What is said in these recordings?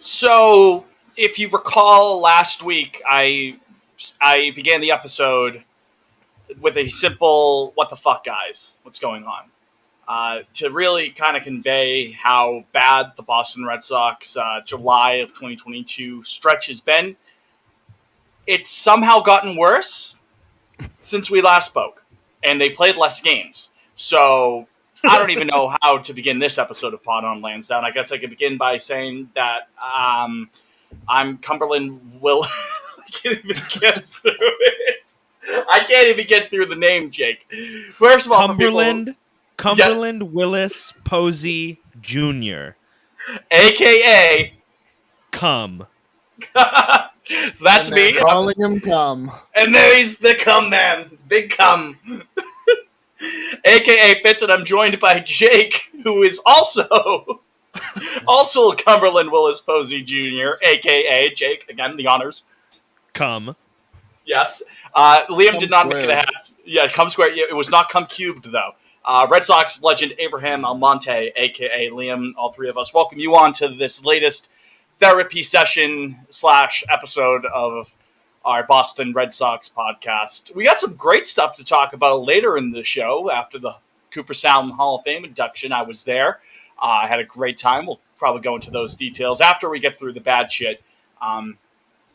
So, if you recall last week, I began the episode with a simple "What the fuck, guys? What's going on?" To really kind of convey how bad the Boston Red Sox July of 2022 stretch has been. It's somehow gotten worse since we last spoke, and they played less games. So I don't even know how to begin this episode of Pod on Lansdowne. I guess I could begin by saying that I'm Cumberland Will. I can't even get through it. I can't even get through the name, Jake. First of all, Cumberland Willis Posey Jr. AKA Come. So that's And they're me. calling him Cum. And there he's the cum man. Big cum. AKA Fitz, and I'm joined by Jake, who is also Cumberland Willis Posey Jr., AKA Jake, again, the honors. Come. Yes. Liam Cum did not squared. make it a hat. Yeah, cum square. It was not cum cubed, though. Red Sox legend Abraham Almonte, a.k.a. Liam, all three of us, welcome you on to this latest therapy session / episode of our Boston Red Sox podcast. We got some great stuff to talk about later in the show after the Cooperstown Hall of Fame induction. I was there. I had a great time. We'll probably go into those details after we get through the bad shit.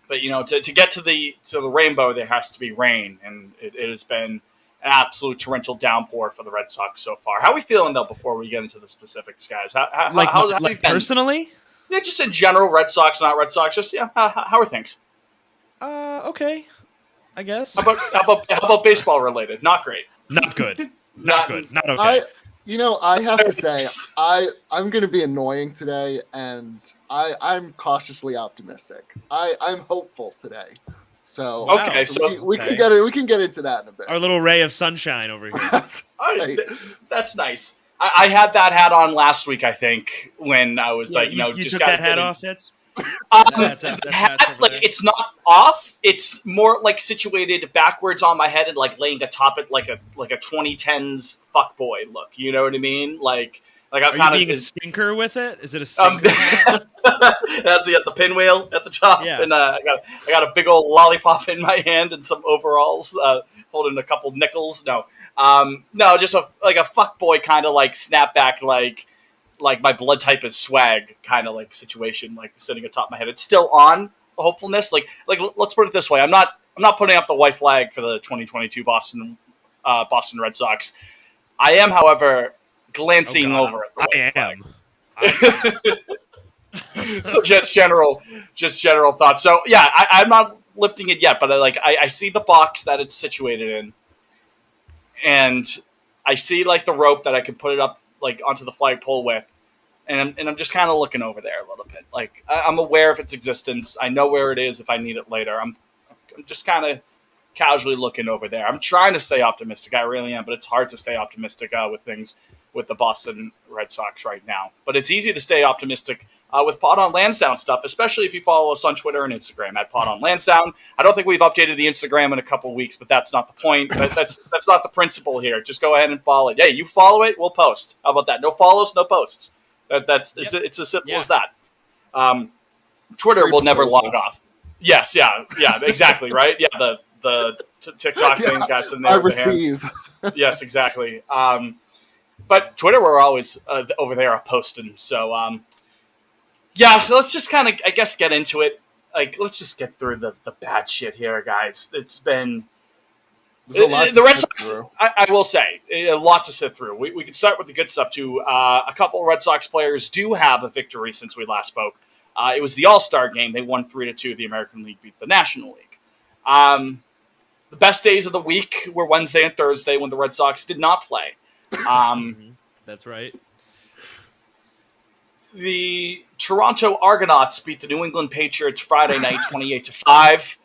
But, you know, to get to the rainbow, there has to be rain, and it has been an absolute torrential downpour for the Red Sox so far. How are we feeling, though, before we get into the specifics, guys? How you been? Personally? Yeah, just in general, Red Sox, not Red Sox. Just how are things? Okay. I guess. How about baseball related? Not great. Not good. Not Good. Not okay. I have to say, I'm going to be annoying today, and I'm cautiously optimistic. I'm hopeful today. So Okay, we can get it. We can get into that in a bit. Our little ray of sunshine over here. Right. That's nice. I had that hat on last week, I think, when I was You just took got that hat off, Fitz? That's that's hat, over like there. it's not off. It's more like situated backwards on my head and like laying atop it like a 2010s fuckboy look. You know what I mean? Like I'm Are you kind being a of stinker with it? Is it a stinker hat? that's the pinwheel at the top, Yeah. and I got a big old lollipop in my hand and some overalls, holding a couple nickels. No, just a fuckboy kind of like snapback, like my blood type is swag kind of like situation, like sitting atop my head. It's still on hopefulness. Like let's put it this way: I'm not putting up the white flag for the 2022 Boston Red Sox. I am, however, glancing over at the white flag. So just general thoughts. So yeah, I'm not lifting it yet, but I see the box that it's situated in, and I see like the rope that I can put it up like onto the flagpole with, and I'm just kind of looking over there a little bit. Like I'm aware of its existence. I know where it is if I need it later. I'm just kind of casually looking over there. I'm trying to stay optimistic. I really am, but it's hard to stay optimistic with things with the Boston Red Sox right now. But it's easy to stay optimistic with Pod on Lansdowne stuff, especially if you follow us on Twitter and Instagram at Pod on Lansdowne. I don't think we've updated the Instagram in a couple of weeks, but that's not the point. That's not the principle here. Just go ahead and follow it. Yeah, you follow it, we'll post. How about that? No follows, no posts. It's as simple as that. Twitter Free will never proposal. log off. Yes, yeah, exactly, right? Yeah, the TikTok thing, guys in there. I with the hands. receive. Yes, exactly. But Twitter, we're always over there posting. So, yeah, let's just kind of, I guess, get into it. Like, let's just get through the bad shit here, guys. It's been There's a lot the to Red sit Sox. through. I will say a lot to sit through. We can start with the good stuff too. A couple of Red Sox players do have a victory since we last spoke. It was the All-Star game. They won 3-2. The American League beat the National League. The best days of the week were Wednesday and Thursday when the Red Sox did not play. That's right. The Toronto Argonauts beat the New England Patriots Friday night 28-5.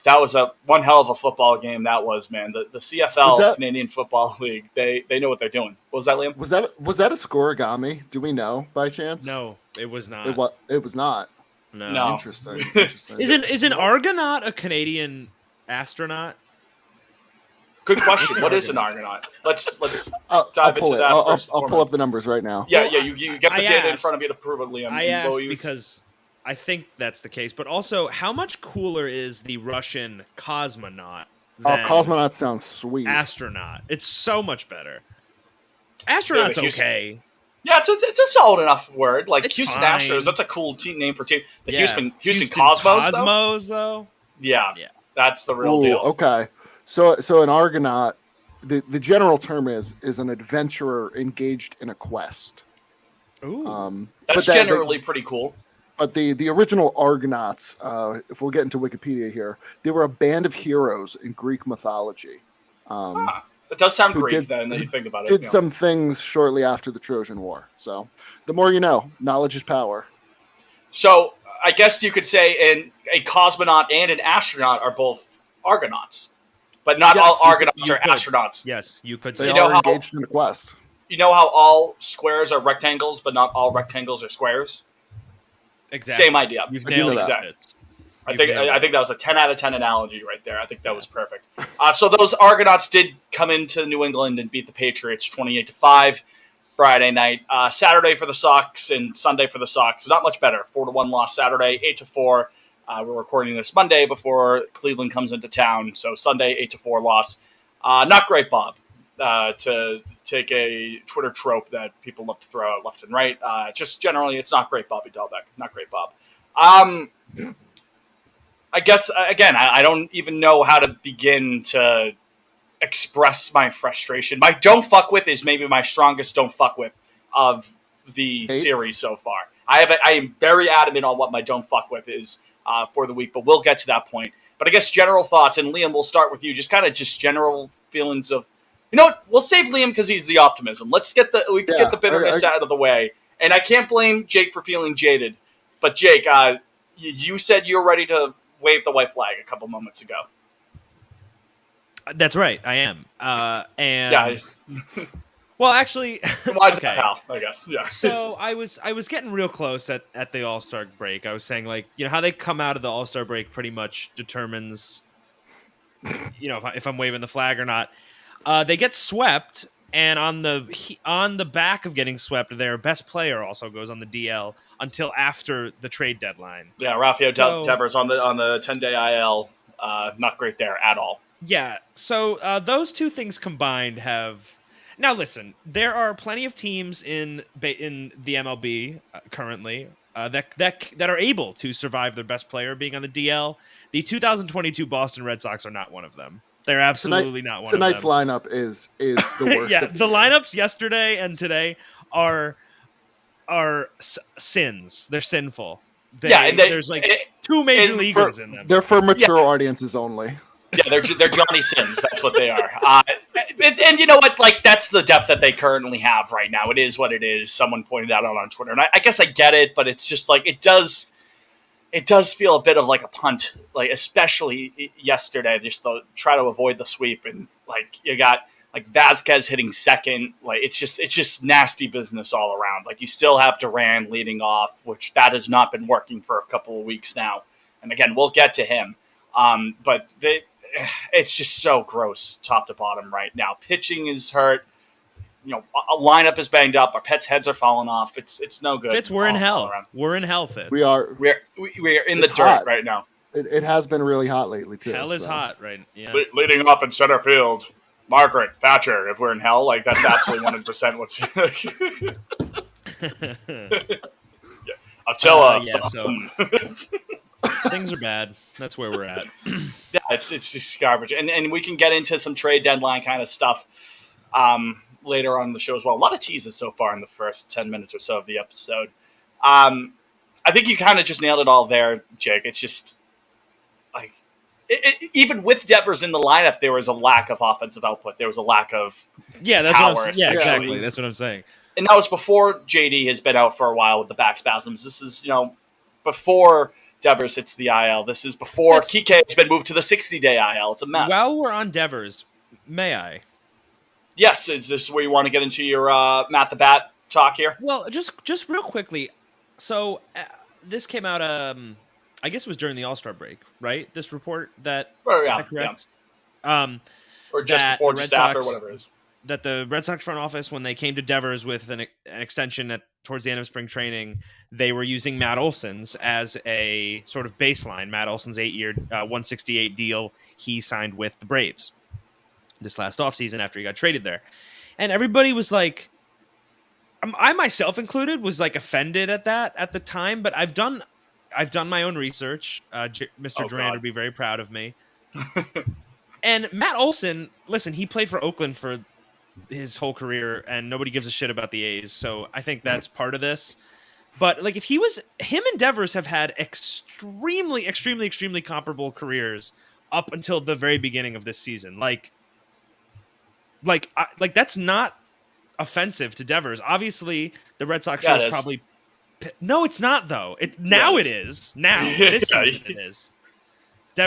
That was one hell of a football game. That was, man. The CFL, Canadian Football League, they know what they're doing. What was that, Liam? Was that a scoregami? Do we know by chance? No, it was not. It was not. No. Interesting. Is an Argonaut a Canadian astronaut? Good question. What is an Argonaut? Let's I'll dive pull into it. that. I'll first pull up the numbers right now. Yeah, you get the I data in asked- front of you to prove it, Liam. I asked because I think that's the case. But also, how much cooler is the Russian cosmonaut Oh, than cosmonaut sounds sweet. astronaut? It's so much better. Yeah, Astronaut's the Houston- okay. Yeah, it's a solid enough word. Like It's Houston fine. Astros, that's a cool team name for team. The Yeah. Houston Cosmos, though? Yeah, Yeah. that's the real Ooh, deal. okay. So an Argonaut, the general term is an adventurer engaged in a quest. Ooh. That's but generally pretty cool. But the original Argonauts, if we'll get into Wikipedia here, they were a band of heroes in Greek mythology. It does sound who Greek did- then that you think about it. Did you know. some things shortly after the Trojan War. So the more you know, knowledge is power. So I guess you could say a cosmonaut and an astronaut are both Argonauts, but not Yes, all you Argonauts could- are astronauts. Yes, you could They say You know are how- engaged in a quest. You know how all squares are rectangles, but not all rectangles are squares? exactly. Same idea. You've I do nailed know it. that. Fitz. I You've think nailed I it. think that was a 10 out of 10 analogy right there. I think that was perfect. So those Argonauts did come into New England and beat the Patriots 28-5 Friday night. Saturday for the Sox and Sunday for the Sox. Not much better. 4-1 loss Saturday, 8-4. We're recording this Monday before Cleveland comes into town. So Sunday, 8-4 loss. Not great, Bob. To take a Twitter trope that people love to throw out left and right. Just generally, it's not great, Bobby Dahlbeck. Not great, Bob. I guess, again, I don't even know how to begin to express my frustration. My don't fuck with is maybe my strongest don't fuck with of the Hey. series so far. I am very adamant on what my don't fuck with is for the week, but we'll get to that point. But I guess general thoughts, and Liam, we'll start with you. Just kind of just general feelings of, you know what? We'll save Liam because he's the optimism. Let's get the get the bitterness out of the way. And I can't blame Jake for feeling jaded. But Jake, you said you were ready to wave the white flag a couple moments ago. That's right. I am. And Yeah. well, actually, Why is okay. that, pal? I guess. Yeah. So I was getting real close at the All-Star break. I was saying, like, you know, how they come out of the All-Star break pretty much determines, you know, if I'm waving the flag or not. They get swept, and on the back of getting swept, their best player also goes on the DL until after the trade deadline. Yeah, Rafael So- Devers on the 10-day IL. Not great there at all. Yeah, so those two things combined have. Now listen, there are plenty of teams in the MLB currently that are able to survive their best player being on the DL. The 2022 Boston Red Sox are not one of them. They're absolutely not one Tonight's of them. lineup is the worst. Yeah, of the year. lineups yesterday and today are sins. They're sinful. And there's like two major leaguers in them. They're for mature audiences only. Yeah, they're Johnny Sins. That's what they are. And you know what? Like, that's the depth that they currently have right now. It is what it is. Someone pointed that out on Twitter, and I guess I get it, but it's just like it does feel a bit of like a punt, like especially yesterday. Just to try to avoid the sweep, and like you got like Vasquez hitting second. Like it's just nasty business all around. Like you still have Duran leading off, which that has not been working for a couple of weeks now. And again, we'll get to him. But it's just so gross, top to bottom right now. Pitching is hurt. You know, a lineup is banged up. Our pets' heads are falling off. It's no good. Fitz, we're in all hell. around. We're in hell, Fitz. We are. We're in the It's dirt hot. right now. It has been really hot lately too. Hell is so. hot, right? Yeah. Leading up in center field, Margaret Thatcher. If we're in hell, like that's absolutely 100% what's. Attila. Yeah, so things are bad. That's where we're at. Yeah, it's just garbage, and we can get into some trade deadline kind of stuff later on in the show as well. A lot of teases so far in the first 10 minutes or so of the episode. I think you kind of just nailed it all there, Jake. It's just like even with Devers in the lineup, there was a lack of offensive output. There was a lack of, Yeah, that's Power, what I'm saying. Yeah, especially. exactly. That's what I'm saying. and that was before JD has been out for a while with the back spasms. This is before Devers hits the IL. This is before Fitz- Kike has been moved to the 60-day IL. It's a mess. While we're on Devers, may I? Yes, is this where you want to get into your Matt the Bat talk here? Well, just real quickly. So this came out. I guess it was during the All-Star break, right? This report that Or, is yeah, that correct? Or just That before, the just Red after, Sox- whatever it is. that the Red Sox front office, when they came to Devers with an extension towards the end of spring training, they were using Matt Olson's as a sort of baseline. Matt Olson's 8-year, 168 deal he signed with the Braves this last offseason after he got traded there. And everybody was like, I myself included, was like offended at that at the time, but I've done my own research. Mr. Durand would be very proud of me. And Matt Olson, listen, he played for Oakland for his whole career, and nobody gives a shit about the A's. So I think that's part of this. But like, if him and Devers have had extremely, extremely, extremely comparable careers up until the very beginning of this season. Like that's not offensive to Devers. Obviously, the Red Sox should probably. No, it's not though. It is now. This season it is.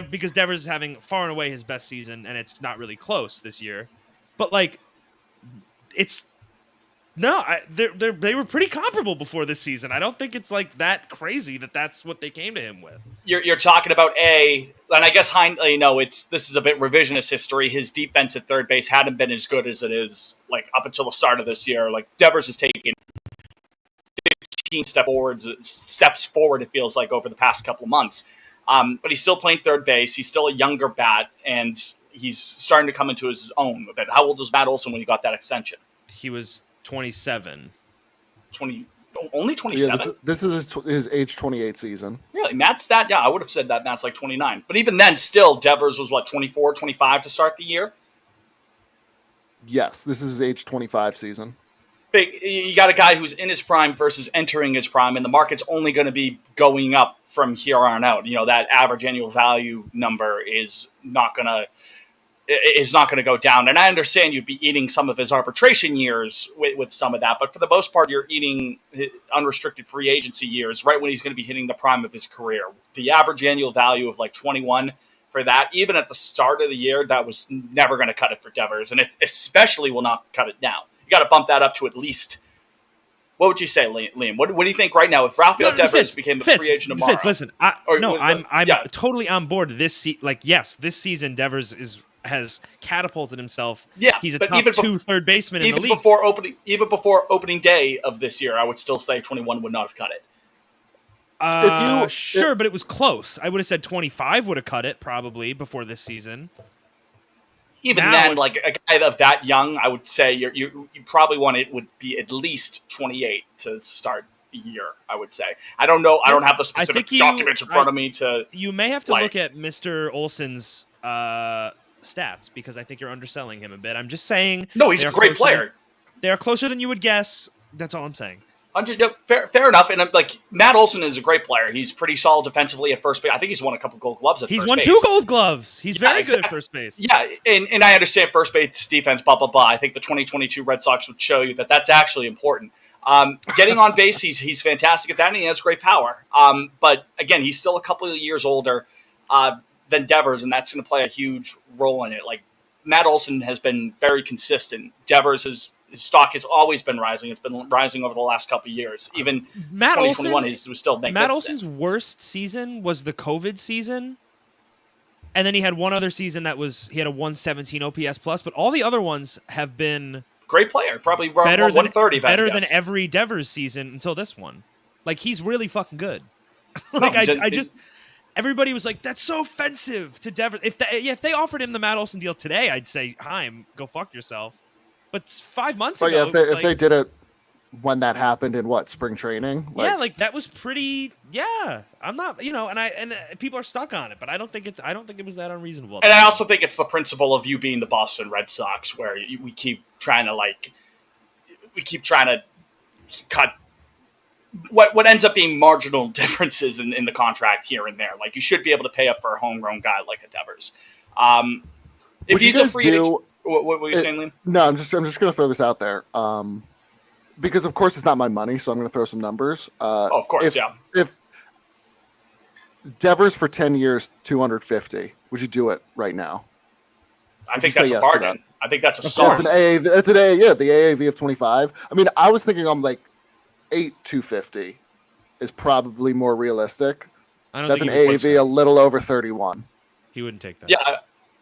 Because Devers is having far and away his best season, and it's not really close this year. But like, they were pretty comparable before this season. I don't think it's like that crazy that's what they came to him with. You're talking about and I guess this is a bit revisionist history. His defense at third base hadn't been as good as it is like up until the start of this year. Like Devers has taken 15 steps forward. It feels like over the past couple of months. But he's still playing third base. He's still a younger bat, and he's starting to come into his own a bit. How old was Matt Olson when he got that extension? He was 27. Only 27? Yeah, this is his age 28 season. Really? Matt's that? Yeah, I would have said that Matt's like 29. But even then, still, Devers was, 24, 25 to start the year? Yes, this is his age 25 season. You got a guy who's in his prime versus entering his prime, and the market's only going to be going up from here on out. You know, that average annual value number is not going to go down. And I understand you'd be eating some of his arbitration years with some of that, but for the most part, you're eating unrestricted free agency years right when he's going to be hitting the prime of his career. The average annual value of like 21 for that, even at the start of the year, that was never going to cut it for Devers, and it especially will not cut it now. You got to bump that up to at least. What would you say, Liam? What do you think right now if Rafael Devers became a free agent tomorrow? Listen, I'm totally on board. This season Devers has catapulted himself. Yeah, he's a top two third baseman in the league. Even before opening day of this year, I would still say 21 would not have cut it. But it was close. I would have said 25 would have cut it probably before this season. Even then, like a guy of that young, I would say you probably want it would be at least 28 to start the year. I would say. I don't know. I don't have the specific documents in front of me to. You may have to look at Mr. Olson's stats because I think you're underselling him a bit. I'm just saying. No, he's a great player. They are closer than you would guess. That's all I'm saying. Fair enough. And like Matt Olson is a great player. He's pretty solid defensively at first base. I think he's won a couple Gold Gloves at first base. He's won 2 Gold Gloves. He's very good at first base. Yeah, and I understand first base defense, blah, blah, blah. I think the 2022 Red Sox would show you that that's actually important. Getting on base, he's fantastic at that, and he has great power. But again, he's still a couple of years older than Devers, and that's going to play a huge role in it. Like Matt Olson has been very consistent. Devers his stock has always been rising. It's been rising over the last couple of years. Even Matt 2021, he was still magnificent. Matt Olson's worst season was the COVID season. And then he had one other season he had a 117 OPS plus, but all the other ones have been great player, probably better 130. Better than every Devers season until this one. Like he's really fucking good. Everybody was like, "That's so offensive to Devers." If they offered him the Matt Olson deal today, I'd say, "Heim, go fuck yourself." But 5 months ago, if they did it when that happened in spring training, that was pretty. Yeah, I'm not, and people are stuck on it, but I don't think it was that unreasonable. And I also think it's the principle of you being the Boston Red Sox, where we keep trying to cut what ends up being marginal differences in the contract here and there. Like you should be able to pay up for a homegrown guy like a Devers. If he's a free agent. What were you saying, Liam? No, I'm just going to throw this out there because, of course, it's not my money, so I'm going to throw some numbers. Of course, yeah. If Devers for 10 years, 250, would you do it right now? I think that's a bargain. I think that's a start. The AAV of 25. I mean, I was thinking 250 is probably more realistic. I don't that's think an AAV a little over 31. He wouldn't take that. Yeah.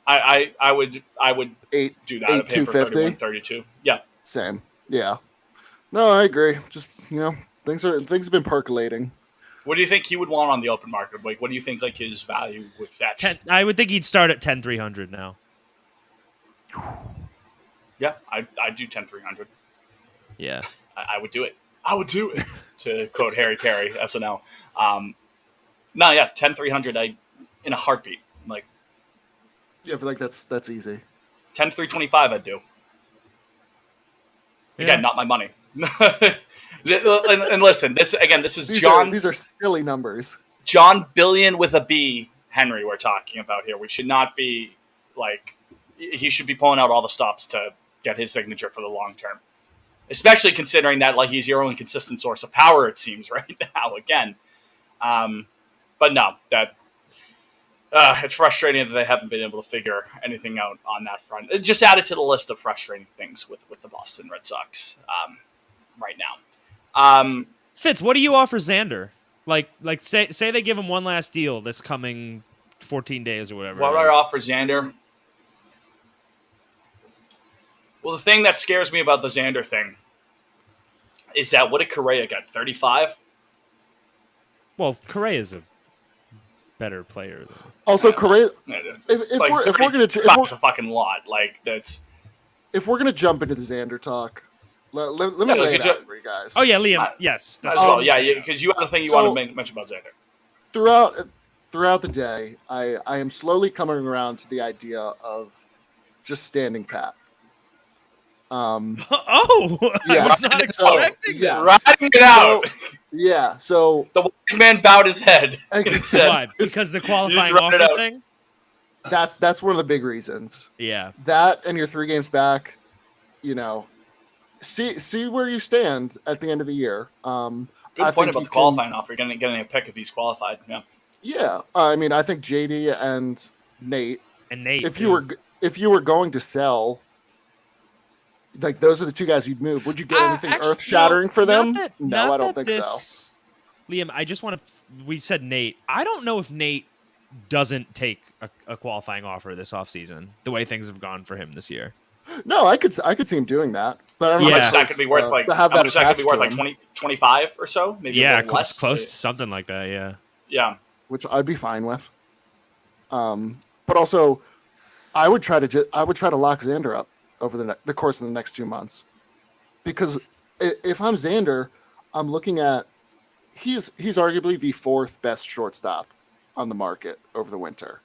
I would Eight, do that. I'd pay him for 250. 31-32. Yeah. Same. Yeah. No, I agree. Just things have been percolating. What do you think he would want on the open market? Like, what do you think like his value would fetch? I would think he'd start at 10,300 now. Yeah, I'd do 10,300. Yeah. I would do it. I would do it. To quote Harry Carey, SNL. No, yeah, 10,300. In a heartbeat. Like, Yeah, I feel like that's easy. 10,325. I'd do. Yeah. Again, not my money. and listen, this is These are silly numbers. John Billion with a B Henry we're talking about here. We should not be like, he should be pulling out all the stops to get his signature for the long term. Especially considering that like he's your only consistent source of power, it seems right now again. But no, that it's frustrating that they haven't been able to figure anything out on that front. It just added to the list of frustrating things with the Boston Red Sox right now. Fitz, what do you offer Xander? Like say they give him one last deal this coming 14 days or whatever. What would I offer Xander? Well, the thing that scares me about the Xander thing is that what did Correa get? 35? Well, Correa's a better player. Also, Correa. If a fucking lot, like that's. If we're gonna jump into the Xander talk, let me lay it out for you guys. Oh yeah, Liam. Yes, as well. Yeah, because you had a thing you want to mention about Xander. Throughout the day, I am slowly coming around to the idea of just standing pat. Yeah. I was not expecting that. Riding it out. So the wise man bowed his head. Why? Because the qualifying offer thing? That's one of the big reasons. Yeah. That and your 3 games back, see where you stand at the end of the year. Good point about the qualifying offer. You're getting a pick if he's qualified. Yeah. Yeah. I mean, I think JD and Nate. If you were going to sell, like those are the 2 guys you'd move. Would you get anything earth-shattering for them? No, I don't think so. Liam, I just want to. We said Nate. I don't know if Nate doesn't take a qualifying offer this offseason, the way things have gone for him this year. No, I could see him doing that, but I don't know how much that could be worth. Like, how much that could be worth? Like 20, 25 or so, maybe. Close to something like that. Yeah. Yeah. Which I'd be fine with. But also, I would try to lock Xander up over the course of the next 2 months, because if I'm Xander, I'm looking at he's arguably the 4th best shortstop on the market over the winter.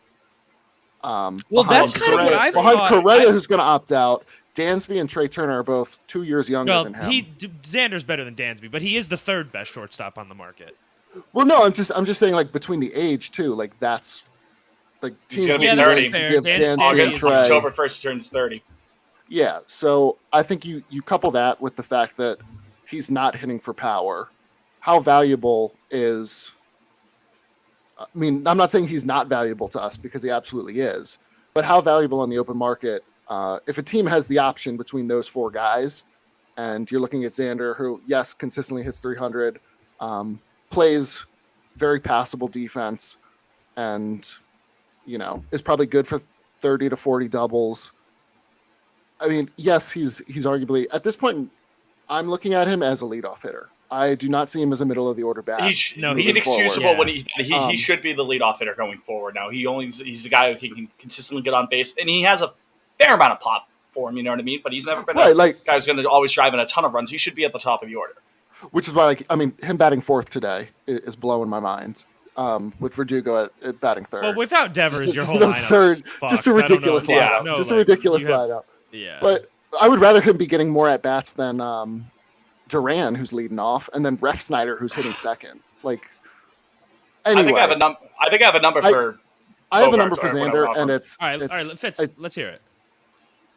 Well, that's kind of what I've behind thought. Correa, who's going to opt out. Dansby and Trey Turner are both 2 years younger than him. Xander's better than Dansby, but he is the 3rd best shortstop on the market. Well, no, I'm just saying, like, between the age too, like that's like teams going to be 30 to give Dansby and Trey. October 1st turns 30. Yeah, so I think you couple that with the fact that he's not hitting for power. How valuable is? I mean, I'm not saying he's not valuable to us, because he absolutely is. But how valuable on the open market? If a team has the option between those 4 guys, and you're looking at Xander, who yes consistently hits 300, plays very passable defense, and is probably good for 30 to 40 doubles. I mean, yes, he's arguably at this point. I'm looking at him as a leadoff hitter. I do not see him as a middle of the order bat. He's inexcusable when he should be the leadoff hitter going forward. Now he's the guy who can consistently get on base, and he has a fair amount of pop for him. You know what I mean? But he's never been a guy who's going to always drive in a ton of runs. He should be at the top of the order. Which is why, him batting 4th today is blowing my mind. With Verdugo at batting 3rd. Well, without Devers, your whole absurd, just a ridiculous lineup. A ridiculous lineup. Yeah. But I would rather him be getting more at bats than Duran, who's leading off, and then Ref Snyder, who's hitting 2nd. Like, anyway, I think I have a number for. I have a number for Xander, and it's all right. Fitz, let's hear it.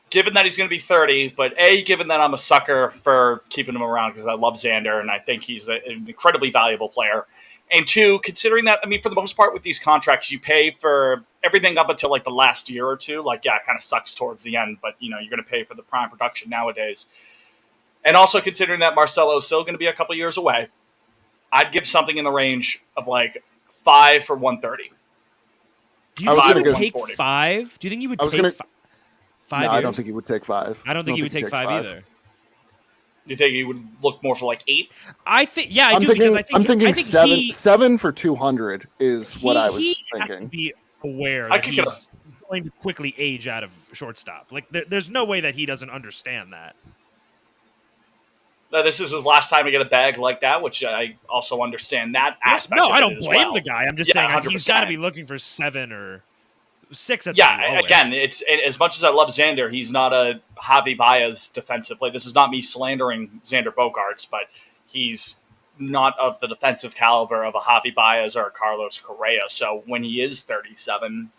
Given that he's going to be 30, but given that I'm a sucker for keeping him around because I love Xander and I think he's an incredibly valuable player. And 2, considering that, for the most part with these contracts, you pay for everything up until like the last year or 2. Like, yeah, it kind of sucks towards the end, but you're going to pay for the prime production nowadays. And also considering that Marcelo is still going to be a couple years away, I'd give something in the range of like 5 for 130. Do you I was think he gonna would go- take 140. 5? Do you think he would I was take gonna- 5 No, years? I don't think he would take 5. I don't think he would he take takes 5 either. You think he would look more for like 8? I think, yeah, I I'm do thinking, because I think I'm thinking I think seven for 200 is what I was he has to thinking. be aware I that could get he's going to quickly age out of shortstop. Like, there's no way that he doesn't understand that. This is his last time to get a bag like that, which I also understand that aspect. No, of I it don't as blame well. the guy. I'm just Yeah, saying he's got to 100%. be looking for 7 or 6 at the Yeah, lowest. again, it's as much as I love Xander, he's not a Javi Baez defensive player. This is not me slandering Xander Bogaerts, but he's not of the defensive caliber of a Javi Baez or a Carlos Correa. So when he is 37,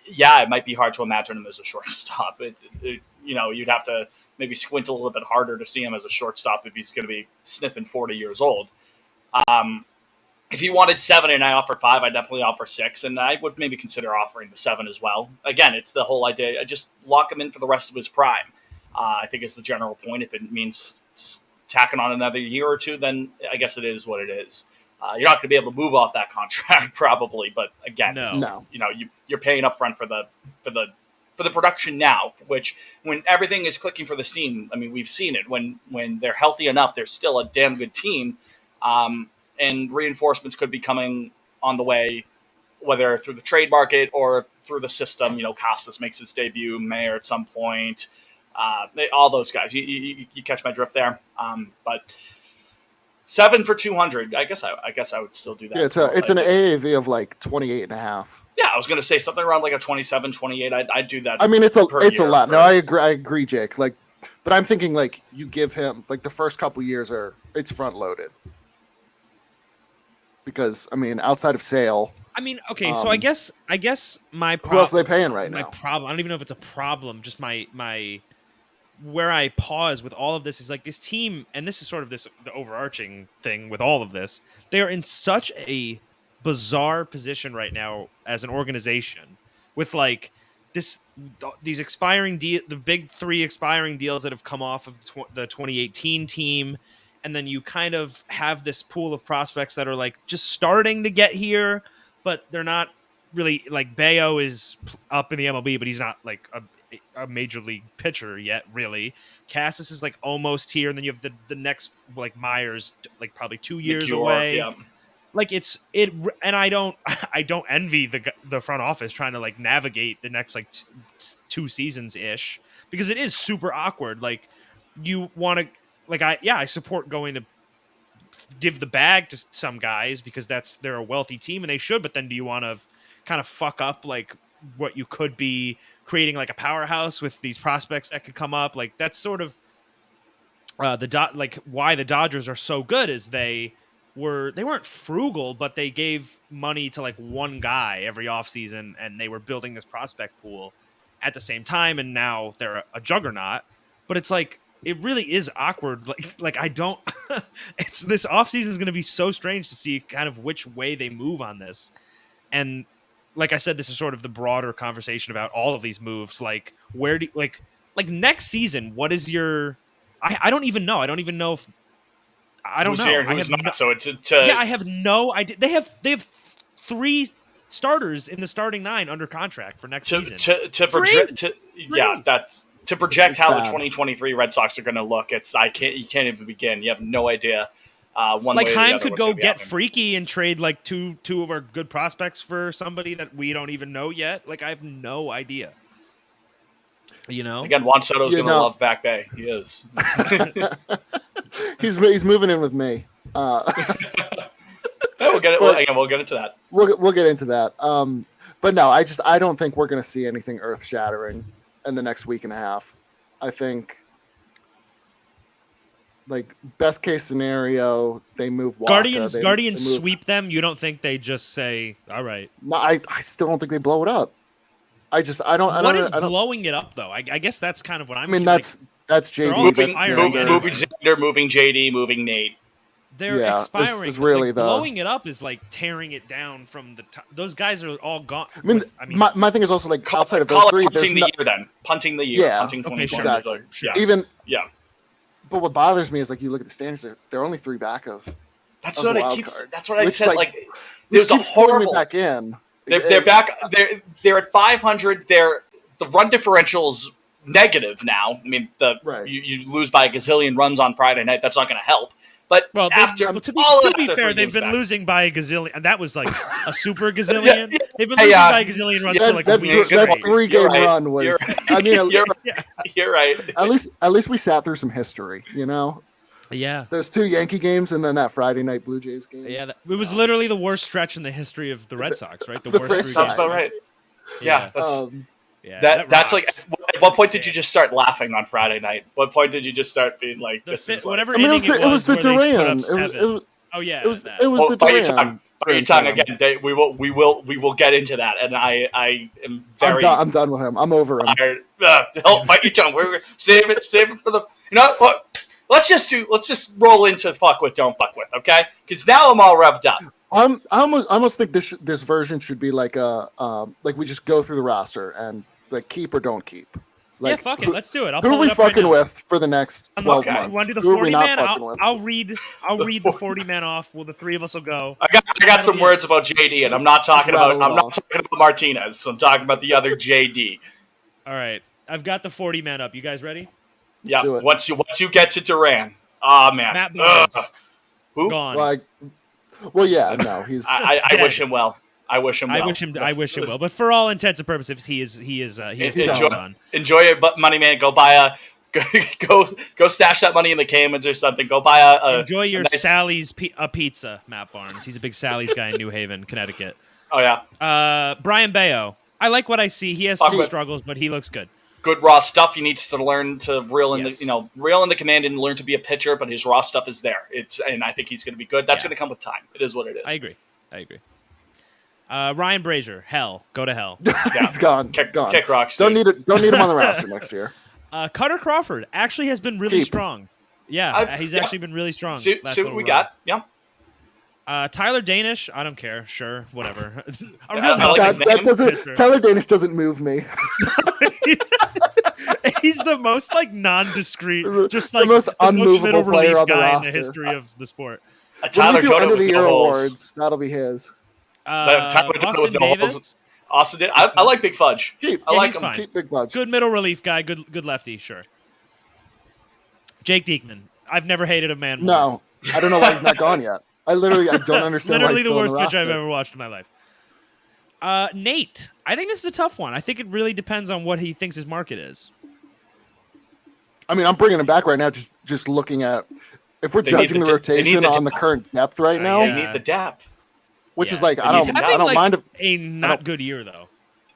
yeah, it might be hard to imagine him as a shortstop. You'd have to maybe squint a little bit harder to see him as a shortstop if he's going to be sniffing 40 years old. If he wanted 7 and I offered 5, I'd definitely offer 6, and I would maybe consider offering the 7 as well. Again, it's the whole idea. I just lock him in for the rest of his prime. I think is the general point. If it means tacking on another year or 2, then I guess it is what it is. You're not going to be able to move off that contract probably, but again, No. You're paying up front for the production now, which when everything is clicking for this team, I mean, we've seen it. When they're healthy enough, they're still a damn good team. And reinforcements could be coming on the way, whether through the trade market or through the system. Casas makes his debut, Mayer at some point. All those guys. You catch my drift there. But 7 for 200. I guess I would still do that. Yeah, it's an AAV of like 28.5. Yeah, I was going to say something around like a 27, 28. I'd do that. I mean, it's a year lot. for- No, I agree, Jake. Like, but I'm thinking like you give him like the first couple years it's front loaded. Because I mean, outside of Sale, I mean, okay, so I guess my who else are they paying right my now? problem. I don't even know if it's a problem. Just my where I pause with all of this is like this team, and this is sort of the overarching thing with all of this. They are in such a bizarre position right now as an organization, with like these expiring the big 3 expiring deals that have come off of the 2018 team. And then you kind of have this pool of prospects that are like just starting to get here, but they're not really like Bayo is up in the MLB, but he's not like a major league pitcher yet, really. Cassis is like almost here. And then you have the next like Myers, like probably 2 years McCure, away. yeah. Like and I don't envy the front office trying to like navigate the next like 2 seasons ish, because it is super awkward. Like you want to, like I support going to give the bag to some guys because they're a wealthy team and they should, but then do you want to kind of fuck up like what you could be creating like a powerhouse with these prospects that could come up? Like that's sort of why the Dodgers are so good is they weren't frugal, but they gave money to like one guy every offseason and they were building this prospect pool at the same time, and now they're a juggernaut. But it's like it really is awkward. Like I don't. It's this offseason is going to be so strange to see kind of which way they move on this. And like I said, this is sort of the broader conversation about all of these moves. Like where do like next season? What is your? I don't even know. I don't even know if. I don't Who's know. here and I who's have not. So it's I have no idea. They have 3 starters in the starting 9 under contract for next season. to project It's how the bad. 2023 Red Sox are going to look. You can't even begin. You have no idea. One Like way or the Heim other could what's go gonna be get happening. freaky and trade like two of our good prospects for somebody that we don't even know yet. Like I have no idea. You know, Again, Juan Soto's Yeah, going to no. love Back Bay. He is. He's moving in with me. We'll get it. But- We'll get into that. We'll get into that. But no, I don't think we're going to see anything earth shattering in the next week and a half. I think, like best case scenario, they move Waka, Guardians they move- sweep them. You don't think they just say, "All right"? No, I still don't think they blow it up. I don't. What is I don't. blowing it up though? I guess that's kind of what I'm. I mean, like, that's they're JD. all That's expiring. Xander. Moving Xander, moving JD, moving Nate. they're Yeah, expiring. is really like, the- blowing it up is like tearing it down from the top. Those guys are all gone. I mean, my thing is also like outside of those Call three, it there's punting the no, year then. Punting the year. Yeah, Punting okay, 2020. sure. Exactly. Yeah. even. Yeah. But what bothers me is like you look at the standings; they're only 3 back of. That's Of what the I wild keep. card. That's what I Which, said. like, Like Which there's a keeps pulling me horrible. back in. They're back. They're at 500. The run differential's negative now. I mean, Right. you lose by a gazillion runs on Friday night. That's not going to help. But Well, to be fair, they've been losing by a gazillion, and that was like a super gazillion. They've been losing by a gazillion runs for like a week. That 3-game run was. I mean, you're right. At least we sat through some history. You know. Yeah. There's 2 Yankee games and then that Friday night Blue Jays game. Yeah, it was literally the worst stretch in the history of the Red Sox, right? The The worst 3 Sounds games. about right. Yeah, that's like. rocks. At what point did you just start laughing on Friday night? What point did you just start being like, "This is like, whatever I mean, inning it was the where they put up Duran. 7. Oh yeah, It was that. the bite your Duran. tongue. Bite your tongue again. We will get into that, and I am very. I'm done with him. I'm over him. tired. Bite your tongue. Save it for the. You know what? Let's just roll into fuck with, don't fuck with, okay? Because now I'm all revved up. I almost think this version should be like like we just go through the roster and like keep or don't keep. Like, Yeah, fuck it. Let's do it. I'll Who pull are we it up right fucking now. with for the next 12 Okay. months? Want to do the Who are we 40 not man? fucking with? I'll read the 40 man off. Well, the 3 of us will go. I got some words about JD, and I'm not talking Rattle about it off. Martinez. I'm talking about the other JD. All right, I've got the 40 man up. You guys ready? Yeah. do it. Once you get to Duran, oh man, Matt Barnes. Who? Gone. Like, well, yeah, no, he's. I Dead. wish him well. I wish him well. I wish him well. But for all intents and purposes, he is Enjoy- gone. Enjoy your money, man. Go buy a go stash that money in the Caymans or something. Go buy a Enjoy your nice- Sally's pizza, Matt Barnes. He's a big Sally's guy in New Haven, Connecticut. Oh yeah, Brian Bayo. I like what I see. He has Fuck some with- struggles, but he looks good. good raw stuff. He needs to learn to reel in Yes. the command and learn to be a pitcher. But his raw stuff is there. And I think he's going to be good. That's Yeah. going to come with time. It is what it is. I agree. Ryan Brazier. Hell. Go to hell. He's gone. Kick gone. rocks. Don't dude. need it. Don't need him on the roster next year. Cutter Crawford actually has been really Keep. strong. Yeah, he's actually been really strong. See last what little we run. got. Yeah. Tyler Danish. I don't care. Sure, whatever. A Yeah, real I like his no- name. pitcher. Tyler Danish doesn't move me. He's the most like non-discreet, just The like most the unmovable middle player relief on the guy in roster. the history of the sport. When Tyler we do Jordan end of with the no year holes. awards, that'll be his. Tyler Jordan Austin with no holes. Davis, Austin did. I like Big Fudge. Keep. I Yeah, like he's him. fine. Keep Big Fudge. good middle relief guy, good lefty, sure. Jake Diekman. I've never hated a man more. No, I don't know why he's not gone yet. I don't understand. Literally why he's the still on worst pitch roster. I've ever watched in my life. Nate, I think this is a tough one. I think it really depends on what he thinks his market is. I mean, I'm bringing him back right now. Just looking at if we're They need judging the the de- they need rotation the on the depth. current depth right now, They Yeah. need the depth. which Yeah. is like They I need don't the I don't like mind. a not good year though.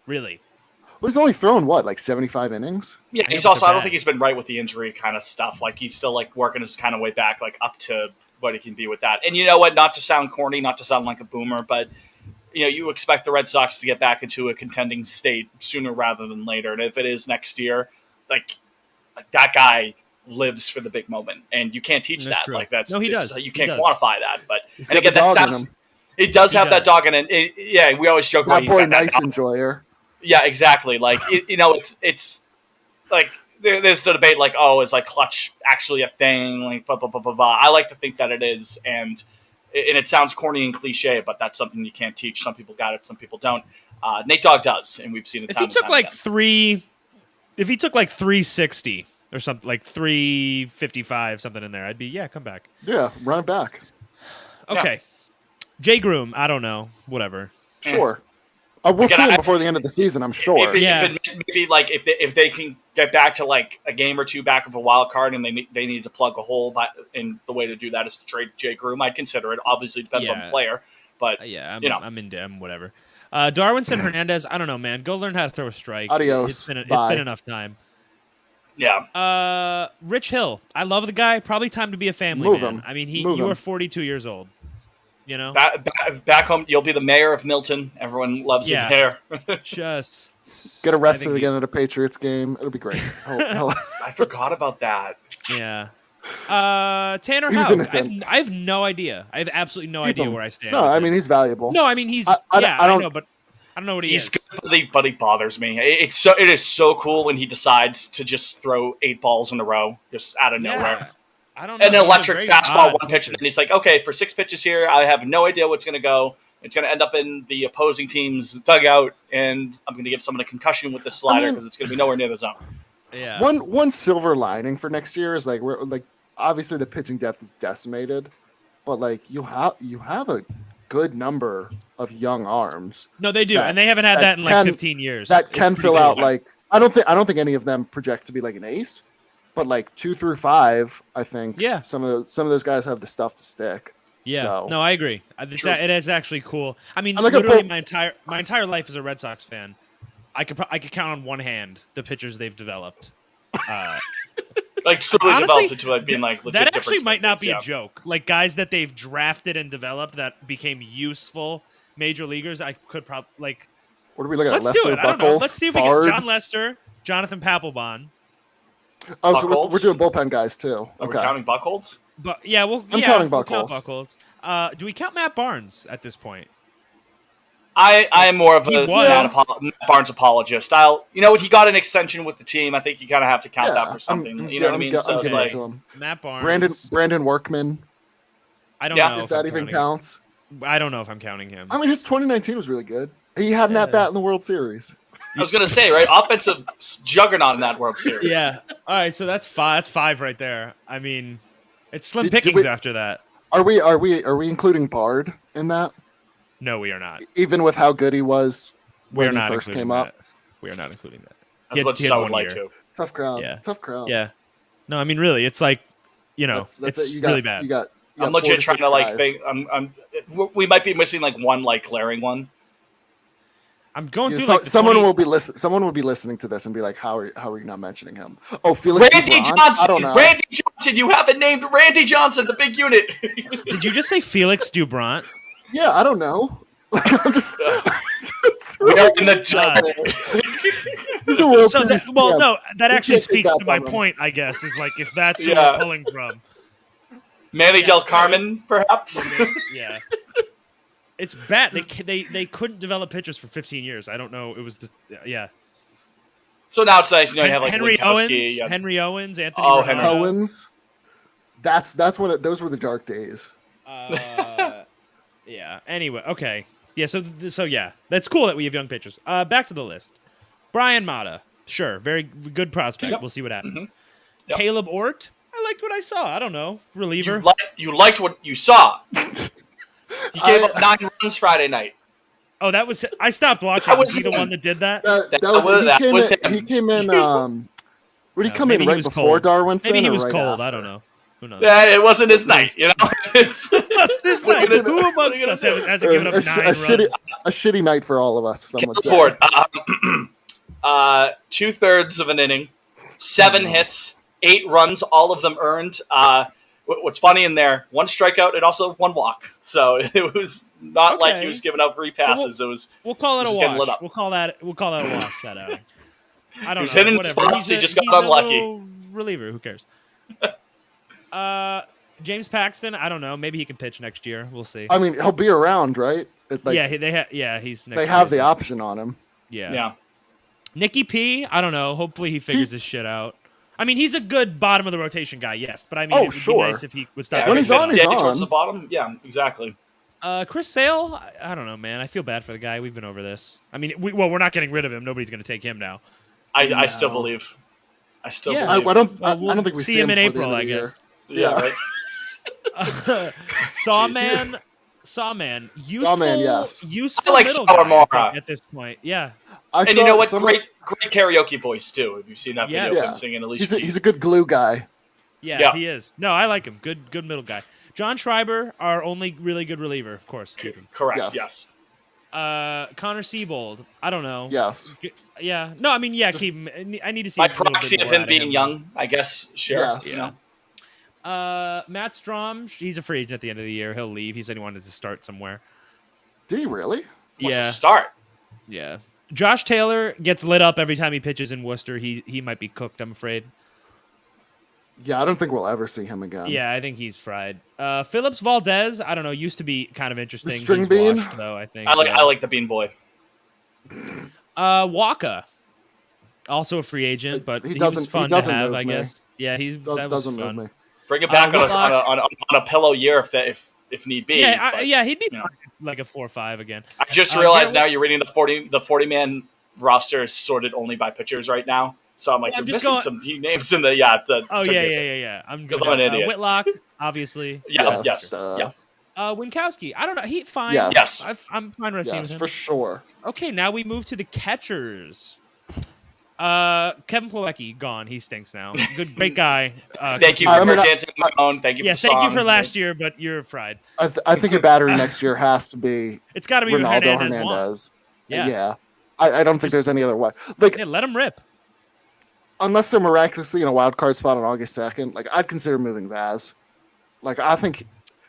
Really. Well, he's only thrown what, like 75 innings? Yeah, Yeah, he's but also. they're I don't bad. think he's been right with the injury kind of stuff. Like he's still like working his kind of way back, like up to what he can be with that. And you know what? Not to sound corny, not to sound like a boomer, but you expect the Red Sox to get back into a contending state sooner rather than later. And if it is next year, like that guy lives for the big moment, and you can't teach That's that. true. Like that's No, he it's- does. You He can't does. quantify that, but He's and got again, the that dog in sounds. him. It does He have that does. dog in it. Yeah, we always joke about That he's boy, got that nice dog. enjoyer. Yeah, exactly. Like it's like there's the debate like, oh, is like clutch actually a thing? Like blah blah blah blah blah. I like to think that it is, and it sounds corny and cliche, but that's something you can't teach. Some people got it, some people don't. Nate Dogg does, and we've seen it. If time he and took time like again. if he took like 360 or something, like 355, something in there, I'd be come back. Yeah, run it back. Okay. Jay Groom, I don't know, whatever. Sure. We'll Again, see him I- before the end of the season, I'm sure. Yeah. Maybe like if they can get back to like a game or two back of a wild card, and they need to plug a hole, and the way to do that is to trade Jay Groom. I'd consider it. Obviously, depends on the Yeah. player, but Yeah, you know. I'm in dem, whatever. Darwinson Hernandez, I don't know, man. Go learn how to throw a strike. Adios. It's been Bye. enough time. yeah. Rich Hill, I love the guy. Probably time to be a family Move man. him. I mean, Move you him. are 42 years old. You know, Back home, you'll be the mayor of Milton. Everyone loves Yeah. you there. just Get I arrested think again at a Patriots game. It'll be great. I forgot about that. Yeah. Tanner He was Houck. innocent. I have no idea. I have absolutely no Keep idea him. where I stand. No, with I him. mean, he's valuable. no, I mean he's I don't- know, but I don't know what he He's is. good, but he bothers me. It is so cool when he decides to just throw 8 balls in a row, just out of nowhere. I don't know. An He's a electric very fastball, odd one pitch, pitcher. and then he's like, okay, for 6 pitches here, I have no idea what's going to go. It's going to end up in the opposing team's dugout, and I'm going to give someone a concussion with this slider because it's going to be nowhere near the zone. Yeah. One silver lining for next year is like we're like obviously the pitching depth is decimated, but like you have a good number of young arms No, they do, that- and they haven't had that in like can- 15 years. that It's can pretty fill good. out like I don't think any of them project to be like an ace, but like 2 through 5, I think Yeah. some of those guys have the stuff to stick. Yeah, So- no, I agree. It is actually cool. I mean, I'm like a literally pro- my entire life as a Red Sox fan, I could count on one hand the pitchers they've developed. Like truly Honestly, developed into like being like legit That actually difference might not makers, be a joke. Like guys that they've drafted and developed that became useful major leaguers. I could probably like. What are we looking at? Let's Lester do it. I don't know. Buckles, Let's see if we Bard. get John Lester, Jonathan Papelbon. Oh, so Buckles? we're doing bullpen guys too. Are we Okay. counting Buckholz? But yeah, I'm counting we'll count Buckles. Buckles. Do we count Matt Barnes at this point? I am more of He a was. Matt Barnes apologist. You know what? He got an extension with the team. I think you kind of have to count that for something. You know what I mean? So I'm it's giving it like, to him. Matt Barnes. Brandon Workman, I don't Yeah. know if that I'm even counting- counts. I don't know if I'm counting him. I mean, his 2019 was really good. He had an Yeah. at bat in the World Series. I was gonna say, right? Offensive juggernaut in that World Series. Yeah. All right. So that's five. That's five right there. I mean, it's slim Did pickings we- after that. Are we including Bard in that? No, we are not. Even with how good he was We are when he not first including came that. up. We are not including that. As much He as had I would one like year. to. Tough crowd. Yeah. Tough crowd. Yeah. No, I mean, really, it's like, you know, That's it's it. You got, really bad. You got I'm 4 legit to trying 6 to like guys. think. We might be missing like one like glaring one. I'm going Yeah, through so- like the someone 20 will be listening to this and be like, "How are you not mentioning him?" Oh, Felix Randy Dubron? I Johnson. don't know. Randy Johnson. You haven't named Randy Johnson, the big unit. Did you just say Felix Dubront? Yeah, I don't know. I'm just. We're in the He's a World So Series that, well, champ. no, that You actually can't take speaks that to my from him. point, I guess, is like if that's who Yeah. we're pulling from. Manny Del Carmen, perhaps. Yeah. It's bad. They couldn't develop pitchers for 15 years. I don't know. It was just, yeah. So now it's nice, you know, you have like Henry Winkowski, Owens, yeah. Henry Owens, Anthony. Oh, Rizzo. Henry Owens. That's when those were the dark days. Yeah. Anyway, okay. Yeah. So yeah, that's cool that we have young pitchers. Back to the list. Brian Mata, sure, very good prospect. Yep. We'll see what happens. Mhm. Yep. Caleb Ort, I liked what I saw. I don't know, reliever. You liked what you saw. He gave up 9 runs Friday night. Oh, that was. I stopped watching. That Was was he the him. one that did that? That That was him. he came in. Would he Yeah, come maybe in he right was before cold. Darwinson? Maybe he or was right cold. I after? don't know. Who knows? Yeah, it wasn't his night, you know. It's, It's what are like, you gonna- who what are amongst you gonna us do? hasn't given up 9 runs? a shitty night for all of us. Some would say. Board. 2/3 of an inning, 7 hits, 8 runs, all of them earned. What's funny in there? 1 strikeout and also 1 walk. So it was not like he Okay. was giving up free passes. It was We'll call it a Just getting lit wash. up. We'll call that a wash. That outing. I don't He was know. hitting Whatever. spots, he just got he's a unlucky. little reliever. Who cares? James Paxton. I don't know. Maybe he can pitch next year. We'll see. I mean, he'll be around, right? He's. They have the option on him. yeah. Nicky P. I don't know. Hopefully he figures his shit out. I mean, he's a good bottom of the rotation guy. Yes, but I mean, Oh, it would sure. be nice if he would start. Yeah, When if he's it's on, he's steady on. towards the bottom. Yeah, exactly. Chris Sale. I don't know, man. I feel bad for the guy. We've been over this. I mean, we're not getting rid of him. Nobody's going to take him now. I still No. believe. I still Yeah. believe. I don't. Well, I we'll don't think we see him in before the April, end of I the year. guess. Yeah, right. Sawman. Useful, yes. Useful I like middle guy, Sawamura. I think, at this point. Yeah. I And you saw know what? someone- Great karaoke voice too. Have you seen that video Yeah. of him singing Alicia He's a Keys? good glue guy. Yeah, Yeah. he is. No, I like him. Good middle guy. John Schreiber, our only really good reliever, of course. Keep him. Correct. Yes. Yes. Connor Siebold. I don't know. Yes. Yeah. No, I mean, yeah, keep him. I need to see By a little bit proxy of more him out being young, I guess. Sure. Yes. You know? Matt Strom, he's a free agent at the end of the year. He'll leave. He said he wanted to start somewhere. Did he really? Wants Yeah. to start. Yeah. Josh Taylor gets lit up every time he pitches in Worcester. He might be cooked, I'm afraid. Yeah, I don't think we'll ever see him again. Yeah, I think he's fried. Phillips Valdez, I don't know, used to be kind of interesting. string He's bean? washed, though, I think. I yeah. like the Bean Boy. Waka, also a free agent, but He he was doesn't- he fun to doesn't have, move I me. guess. Yeah, that was Doesn't fun. move me. Bring it back Whitlock. on a pillow year if if need be. Yeah, but, he'd be you know. like a 4-5 again. I just realized now you're reading the 40-man roster is sorted only by pitchers right now. So I'm like, Well, you're missing some key names in the yeah. I'm an idiot. Whitlock, obviously. Yes. Winkowski. I don't know. He fine. Yes. I'm fine with Yes, him. for sure. Okay, now we move to the catchers. Kevin Plawecki gone. He stinks now. Great guy. Thank you for dancing on my own. Thank you. Yeah, thank you for last year, but you're fried. I think a battery next year has to be. It's got to be Ronaldo Hernandez. Yeah. I don't think there's any other way. Like, let him rip. Unless they're miraculously in a wild card spot on August 2nd, like I'd consider moving Vaz. Like I think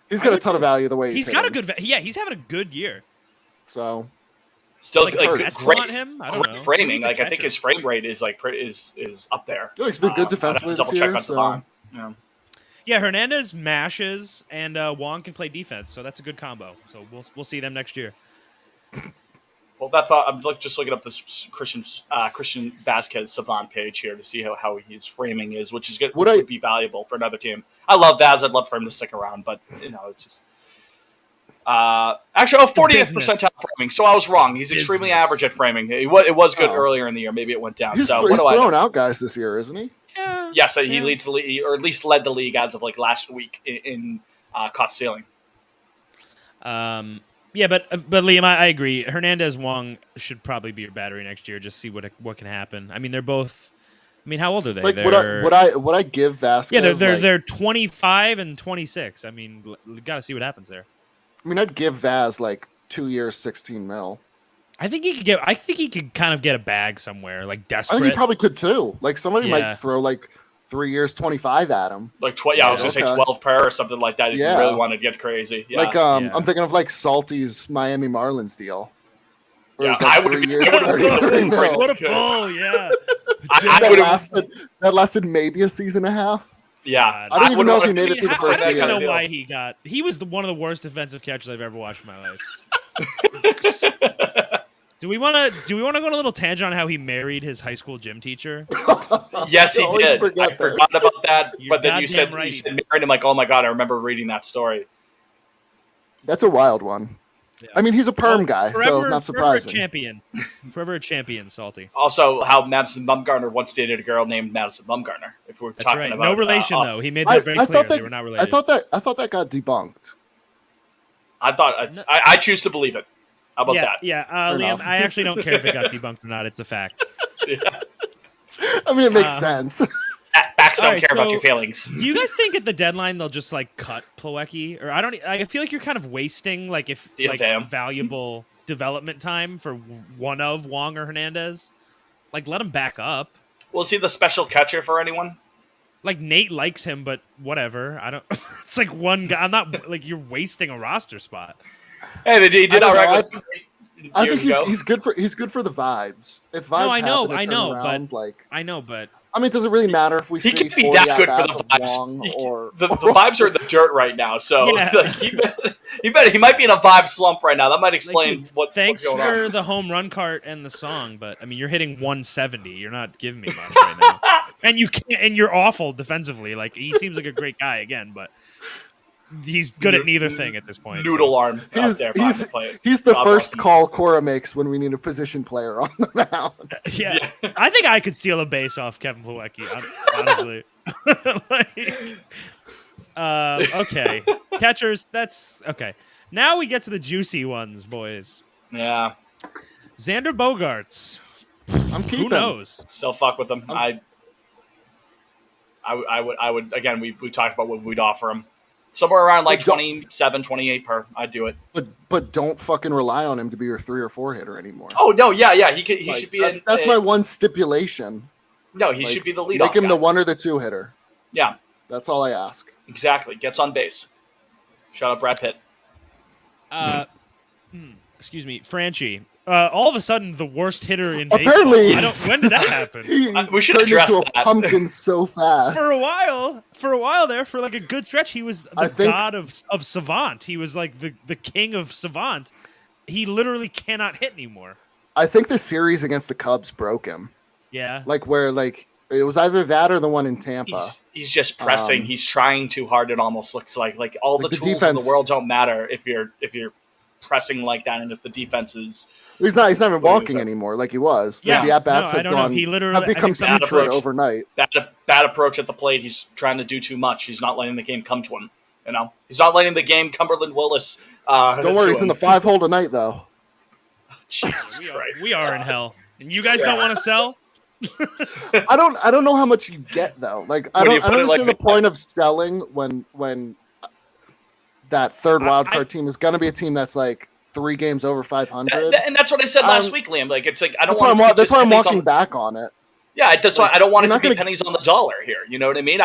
he's got a ton of value the way he's got a good. He's having a good year. So. Still like great, him? I don't know. Framing. Like I think his frame rate is up there. Yeah, he's been good defensively this year. Yeah, Hernandez mashes and Wong can play defense, so that's a good combo. So we'll see them next year. Well, that thought I'm just looking up this Christian Vasquez Savant page here to see how his framing is, which is good. Would be valuable for another team. I love Vaz. I'd love for him to stick around, but it's just. Actually, 40th percentile framing. So I was wrong. He's extremely average at framing. It was good earlier in the year. Maybe it went down. He's throwing out guys this year, isn't he? Yeah. Yes, he leads the league, or at least led the league as of like last week in caught stealing. Yeah, but Liam, I agree. Hernandez Wong should probably be your battery next year. Just see what can happen. I mean, they're both. I mean, how old are they? Like, would I give Vasquez? Yeah, they're 25 and 26. I mean, got to see what happens there. I mean, I'd give Vaz like 2 years, 16 mil. I think he could kind of get a bag somewhere, like desperate. I think he probably could too. Like somebody might throw like 3 years, 25 at him. Like I was gonna say 12 per or something like that. If you really wanted to get crazy. Yeah. Like I'm thinking of like Salty's Miami Marlins deal. Yeah, I would have been what a pull, yeah. That lasted maybe a season and a half. Yeah, I don't even know if he made it through the first year. I don't even know why he was one of the worst defensive catches I've ever watched in my life. Do we want to go on a little tangent on how he married his high school gym teacher? Yes, he did. I forgot about that. But then you said right, you said married him. Like, oh my god, I remember reading that story. That's a wild one. Yeah. I mean, he's a perm guy, so not surprising. Forever a champion, Salty. Also, how Madison Bumgarner once dated a girl named Madison Bumgarner. If we're talking about no relation though, he made that very clear. They were not related. I thought that got debunked. I choose to believe it. How about that? Yeah, Liam, I actually don't care if it got debunked or not. It's a fact. Yeah. I mean, it makes sense. Backs don't care about your feelings. Do you guys think at the deadline they'll just like cut Plawecki? Or I feel like you're kind of wasting valuable development time for one of Wong or Hernandez. Like, let him back up. Well, is he the special catcher for anyone? Like, Nate likes him, but whatever. I don't. It's like one guy. I'm not like you're wasting a roster spot. Hey, he did all right. I think he's good for the vibes. If vibes I know, but I mean, does it really matter if we see could be that good for the vibes? The vibes are in the dirt right now, so he might be in a vibe slump right now. That might explain what's going on. Thanks for the home run cart and the song, but I mean, you're hitting 170. You're not giving me much right now, and you're awful defensively. Like, he seems like a great guy again, but he's good at neither thing at this point. Noodle arm out there. He's the first call Cora makes when we need a position player on the mound. Yeah. I think I could steal a base off Kevin Plawecki, honestly. Okay. Catchers, that's okay. Now we get to the juicy ones, boys. Yeah. Xander Bogaerts. I'm keeping. Who knows? Still fuck with him. I would again, we talked about what we'd offer him. Somewhere around like 27, 28 per. I'd do it. But don't fucking rely on him to be your 3 or 4 hitter anymore. Oh no, yeah. He should be. That's my one stipulation. No, he should be the leadoff. Make him the 1 or the 2 hitter. Yeah, that's all I ask. Exactly. Gets on base. Shout out Brad Pitt. Excuse me, Franchi. All of a sudden, the worst hitter in apparently, baseball. When did that happen? We should address into that. A pumpkin so fast. For a while there, for like a good stretch, he was the god of Savant. He was like the king of Savant. He literally cannot hit anymore. I think the series against the Cubs broke him. Yeah. Like where It was either that or the one in Tampa. He's just pressing. He's trying too hard. It almost looks like all the tools in the world don't matter if you're pressing like that, and if the defense is. He's not even walking anymore like he was. Yeah, the at-bats have gone. He literally have become putrid overnight. Bad approach at the plate. He's trying to do too much. He's not letting the game come to him. He's not letting the game Cumberland Willis. Don't worry, he's in the 5-hole tonight though. Jesus Christ, we are in hell, and you guys don't want to sell. I don't know how much you get though. Like I don't understand the point of selling when that third wildcard team is going to be a team that's like 3 games over 500. And that's what I said last week, Liam. Like it's like I don't want. That's why I'm walking back on it. Yeah, that's why I don't want it to be pennies on the dollar here. You know what I mean?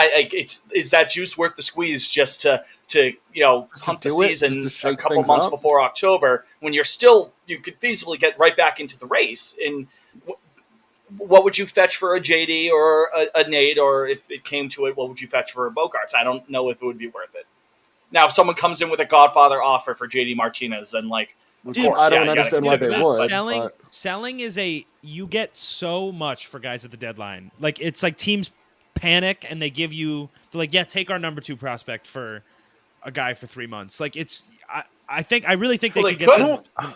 Is that juice worth the squeeze just to punt the season a couple months before October when you could feasibly get right back into the race? And what would you fetch for a JD or a Nate, or if it came to it, what would you fetch for a Bogaerts? I don't know if it would be worth it. Now, if someone comes in with a Godfather offer for JD Martinez, then like. Dude, I don't understand why they would. Selling is you get so much for guys at the deadline. Like it's like teams panic and they give you take our number 2 prospect for a guy for 3 months. Like it's I really think they could get some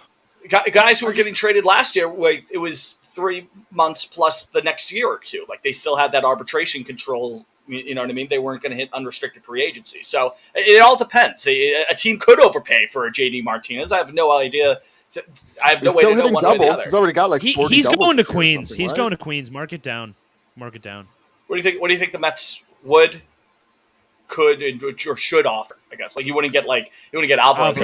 guys who were getting traded last year. It was 3 months plus the next year or 2. Like they still had that arbitration control. You know what I mean? They weren't going to hit unrestricted free agency. So it all depends. A team could overpay for a JD Martinez. I have no idea. I have no way to know one way or the other. He's already got like 40 He's going to doubles Queens. He's right? going to Queens. Mark it down. What do you think? What do you think the Mets could, or should offer? I guess like you wouldn't get Alvarez.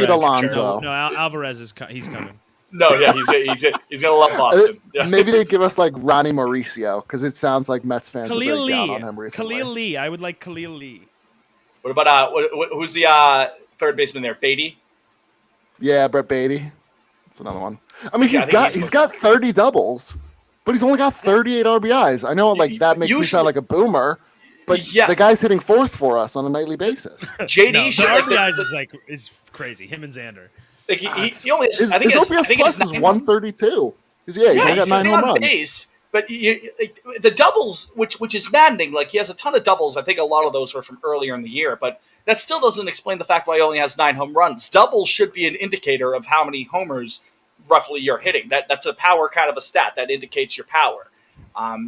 No, Alvarez is he's coming. No, yeah, he's gonna love Boston. Yeah. Maybe they give us like Ronnie Mauricio because it sounds like Mets fans are very down on him recently. Khalil Lee, I would like Khalil Lee. What about who's the third baseman there? Beatty. Yeah, Brett Beatty. That's another one. I mean, he's got 30 doubles, but he's only got 38 RBIs. I know, like that makes me sound like a boomer, but the guy's hitting 4th for us on a nightly basis. JD, the RBIs is crazy. Him and Xander. Like he only has, his OPS plus is 132. He's only got 9 home runs. Base, but the doubles, which is maddening. Like he has a ton of doubles. I think a lot of those were from earlier in the year, but that still doesn't explain the fact why he only has 9 home runs. Doubles should be an indicator of how many homers roughly you're hitting. That's a power kind of a stat that indicates your power.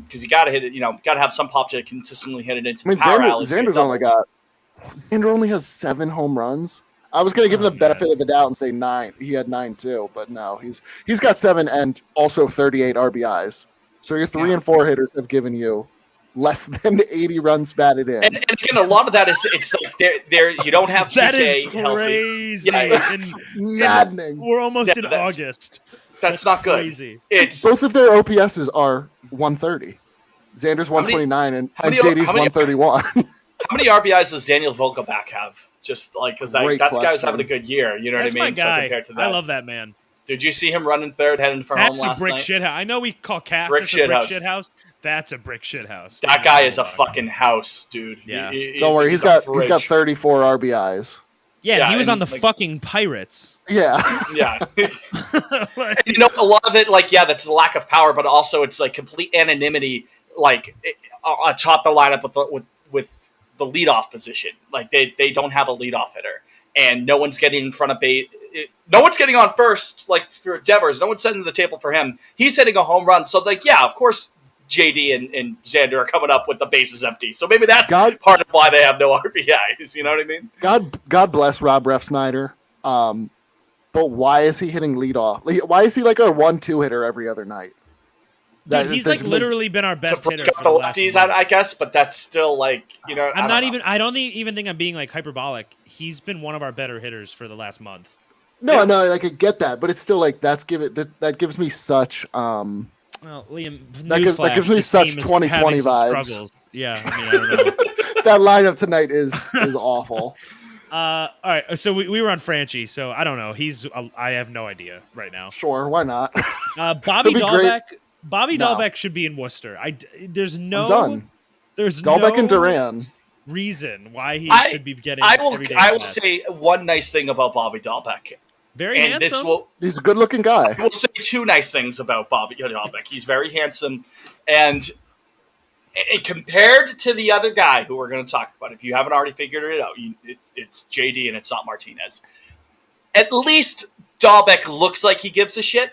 Because you got to hit it. Got to have some pop to consistently hit it into the power alley. Xander only has 7 home runs. I was going to give him the benefit of the doubt and say 9. He had 9 too, but no, he's got 7 and also 38 RBIs. So your 3 and 4 hitters have given you less than 80 runs batted in. And again, a lot of that is it's like there you don't have that GK is healthy. crazy. Yeah, it's maddening. We're almost in August. That's not good. Crazy. It's both of their OPSs are 130. Xander's 129 and JD's 131. How many RBIs does Daniel Vogelbach have? Just like because that guy was having a good year, you know That's what I mean? My guy. So compared to that, I love that man. Did you see him running third, heading for home last night? That's a brick shit house. I know we call Cass a brick shit house. That's a brick shit house. That guy is a fucking house, dude. Yeah. Don't worry, he's got 34 RBIs. Yeah, he was on the fucking Pirates. Yeah. Yeah. And, a lot of it, that's a lack of power, but also it's like complete anonymity, atop the lineup with the leadoff position. Like they don't have a leadoff hitter, and no one's getting in front of base. No one's getting on first, like for Devers. No one's setting the table for him. He's hitting a home run, so of course JD and Xander are coming up with the bases empty. So maybe that's part of why they have no RBIs. You know what I mean? God bless Rob Refsnyder. But why is he hitting leadoff? Why is he like our 1-2 hitter every other night? Dude, he's literally been our best hitter for the lefties, I guess, but that's still I don't even think I'm being hyperbolic. He's been one of our better hitters for the last month. No, I could get that, but it's still that gives me such well, Liam, that gives me such 2020 vibes. Struggles. Yeah, I don't know. That lineup tonight is awful. All right, so we were on Franchi, so I don't know. I have no idea right now. Sure, why not? Bobby Dahlbeck. Bobby Dahlbeck should be in Worcester. There's Dahlbeck and Duran. Reason why he should be getting. I will say one nice thing about Bobby Dahlbeck. Very handsome. He's a good-looking guy. I will say 2 nice things about Bobby Dahlbeck. He's very handsome, and compared to the other guy who we're going to talk about, if you haven't already figured it out, it's JD and it's not Martinez. At least Dahlbeck looks like he gives a shit.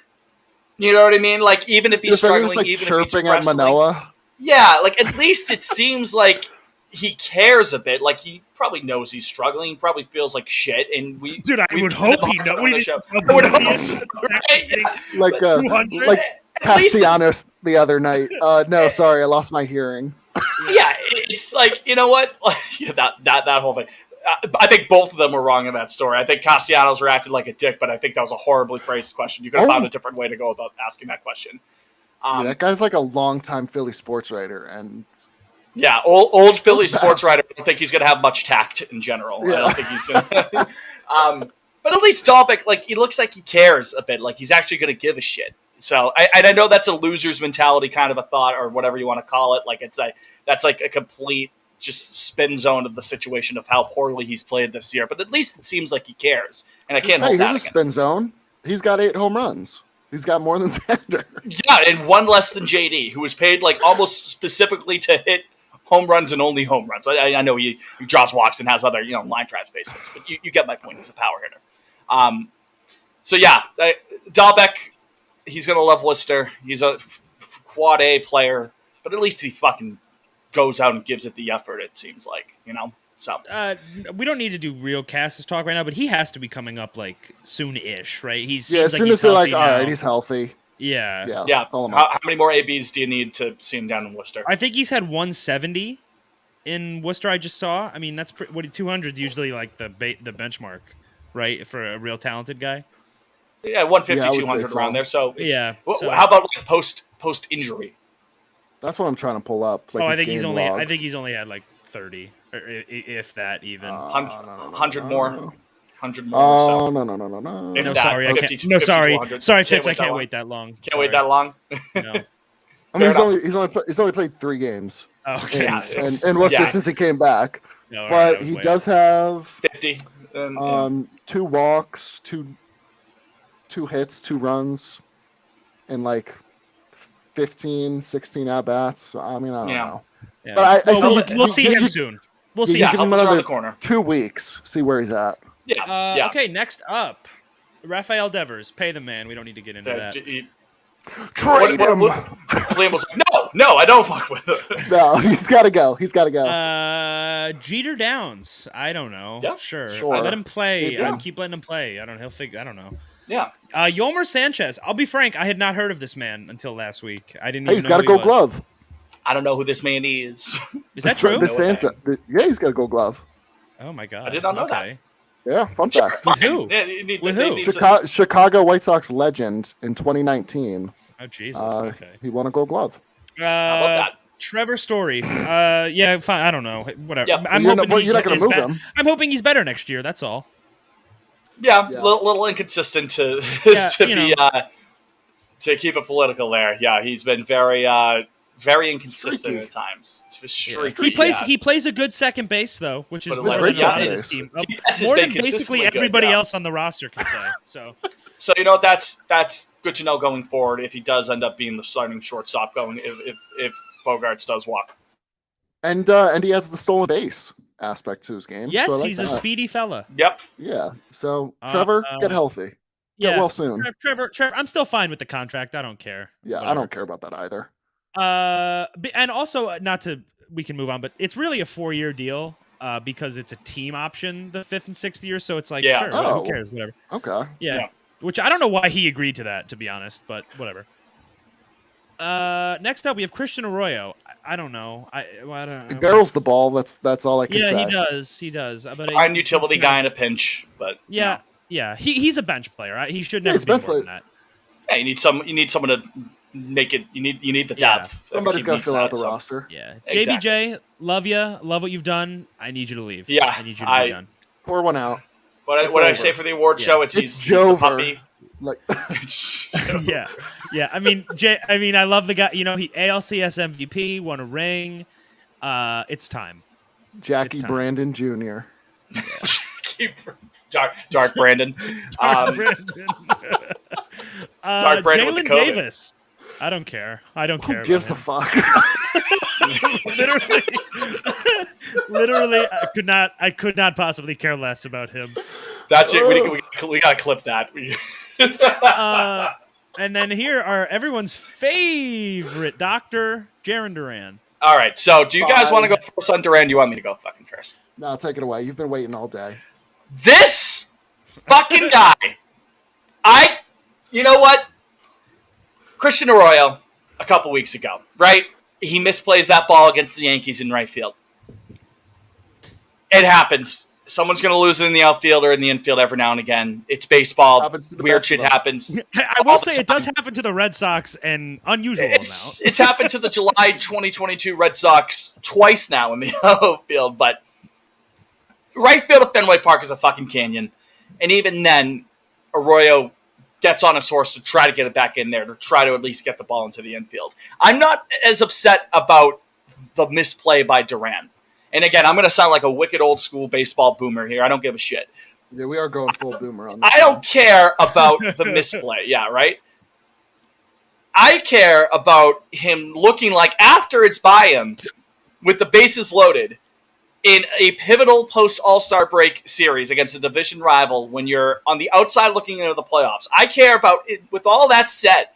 You know what I mean? Like, even if he's struggling, like even chirping if he's at wrestling. Manoa. Yeah, like, at least it seems like he cares a bit. Like, he probably knows he's struggling. He probably feels like shit. And Dude, I would hope he knows. I would hope. Right? Like 200? like At least- Castellanos the other night. No, sorry, I lost my hearing. Yeah, it's like, you know what? Yeah, that whole thing. I think both of them were wrong in that story. I think Castellanos reacted like a dick, but I think that was a horribly phrased question. You could have found a different way to go about asking that question. Yeah, that guy's like a longtime Philly sports writer, and yeah, old Philly sports writer. I don't think he's going to have much tact in general. Yeah. I don't think he's going to. But at least Dahlbeck, like, he looks like he cares a bit. Like, he's actually going to give a shit. So, I know that's a loser's mentality kind of a thought, or whatever you want to call it. Like, that's like a complete just spin zone of the situation of how poorly he's played this year. But at least it seems like he cares, and I can't hold that here's against a spin him. zone. He's got 8 home runs. He's got more than Xander. Yeah, and one less than JD, who was paid like almost specifically to hit home runs and only home runs. I know he draws walks and has other line drives base hits, but you get my point. He's a power hitter. So yeah, Dahlbeck, he's gonna love Worcester. He's a quad A player, but at least he fucking goes out and gives it the effort. It seems like, So we don't need to do real Cassis talk right now, but he has to be coming up like soon-ish, right? He's Yeah, as soon as they're like, all right, he's healthy. Yeah. yeah. call him How up. many more ABs do you need to see him down in Worcester? I think he's had 170 in Worcester. I just saw. I mean, that's 200 is usually like the benchmark, right, for a real talented guy. Yeah, 150, Yeah, I would 200 say so. around there. So Yeah, so- how about like post injury? That's what I'm trying to pull up. Like I his think he's game only. log. I think he's only had like 30, or if that even. 100 more. 100 more. Oh so. no! If No, that, sorry, I 50 can't. to- No, 50 to sorry, 100. sorry, Can't Fitz. I wait that can't long. wait that long. Can't wait that long. No. I mean, Fair he's only played 3 games Okay. Yeah, in Worcester yeah. since he came back, No, all right, but I was he waiting. does have 50. And, 2 walks, 2 hits, 2 runs, and like 15, 16 at bats. So, I mean, I don't Yeah. know. Yeah. But I Well, see we'll see him you- soon. We'll you see. yeah, give help him us around another the corner. 2 weeks, see where he's at. Yeah, yeah. Okay, next up, Rafael Devers. Pay the man. We don't need to get into that. Trade him. Liam was like, no, I don't fuck with it. No, he's got to go. He's got to go. Jeter Downs. I don't know. Yeah, Sure. sure. Let him play. Yeah. Keep letting him play. I don't. He'll figure. I don't know. Yeah. Yolmer Sanchez. I'll be frank. I had not heard of this man until last week. I didn't. Hey, even he's know got a who he Gold was. Glove. I don't know who this man is. Is that true? DeSanta. Yeah, he's got a Gold Glove. Oh my god. I did not know that. Okay. Yeah, fun fact. With who? Yeah, you need With they who? need to- Chicago White Sox legend in 2019. Oh Jesus. Okay. He won a Gold Glove. How about that? Trevor Story. Yeah, fine. I don't know. Whatever. Yeah, I'm you're hoping not going to he's move be- him. I'm hoping he's better next year. That's all. Yeah, Yeah. little inconsistent to Yeah, to you be know. to keep it political there. Yeah, he's been very inconsistent Streaky. at times. It's Yeah. streaky. He plays a good second base though, which is But what like, really yeah, on it his is. team. That's his More been than basically consistently good, everybody yeah. else on the roster can say. So So that's good to know going forward if he does end up being the starting shortstop going if Bogarts does walk. And he has the stolen base aspect to his game. yes, so I like he's a that. speedy fella. Yep. Yeah. So Trevor, get healthy. Get Yeah, well soon. Trevor. I'm still fine with the contract. I don't care. Yeah, I don't care about that either. And also we can move on, but it's really a 4-year deal because it's a team option the 5th and 6th year. So it's like, Yeah. sure, Oh. who cares, whatever. Okay. Yeah. Yeah. Which I don't know why he agreed to that, to be honest, but whatever. Next up, we have Christian Arroyo. I don't know. I don't He know. barrels the ball. That's all I can Yeah, say. he does. He does. But Fine utility guy in a pinch, but Yeah, yeah. He's a bench player. Right? He should never he's a be more bench than player. that. yeah, you need someone to make it. You need the Yeah. depth. Somebody's got to Needs fill out that, the so- roster. Yeah. Exactly. JBJ, love you. Love what you've done. I need you to leave. Yeah, I need you to be done. Pour one out. What It's I over. say for the award Yeah. show, it's It's he's the Jover. puppy. Like Yeah, yeah. I mean, I love the guy. You know, he ALCS MVP, won a ring. It's time. Jackie It's time. Brandon Jr. Dark Brandon. Dark Brandon. Dark Brandon with the Jalen COVID. Davis. I don't care. I don't care. Who gives a about fuck? literally, I could not possibly care less about him. That's it. We gotta clip that. And then here are everyone's favorite doctor, Jaron Duran. All right. So, do you guys want to go first on Duran? Do you want me to go fucking first? No, take it away. You've been waiting all day. This fucking guy. You know what? Christian Arroyo, a couple weeks ago, right? He misplays that ball against the Yankees in right field. It happens. Someone's going to lose it in the outfield or in the infield every now and again. It's baseball. Weird shit happens. I will say it does happen to the Red Sox an unusual amount. It's happened to the July 2022 Red Sox twice now in the outfield, but right field of Fenway Park is a fucking canyon. And even then, Arroyo gets on his horse to try to get it back in there, to try to at least get the ball into the infield. I'm not as upset about the misplay by Duran. And again, I'm going to sound like a wicked old school baseball boomer here. I don't give a shit. Yeah, we are going full boomer on this. I don't care about the misplay. Yeah, right? I care about him looking like, after it's by him, with the bases loaded, in a pivotal post-All-Star break series against a division rival when you're on the outside looking into the playoffs. I care about it. With all that said,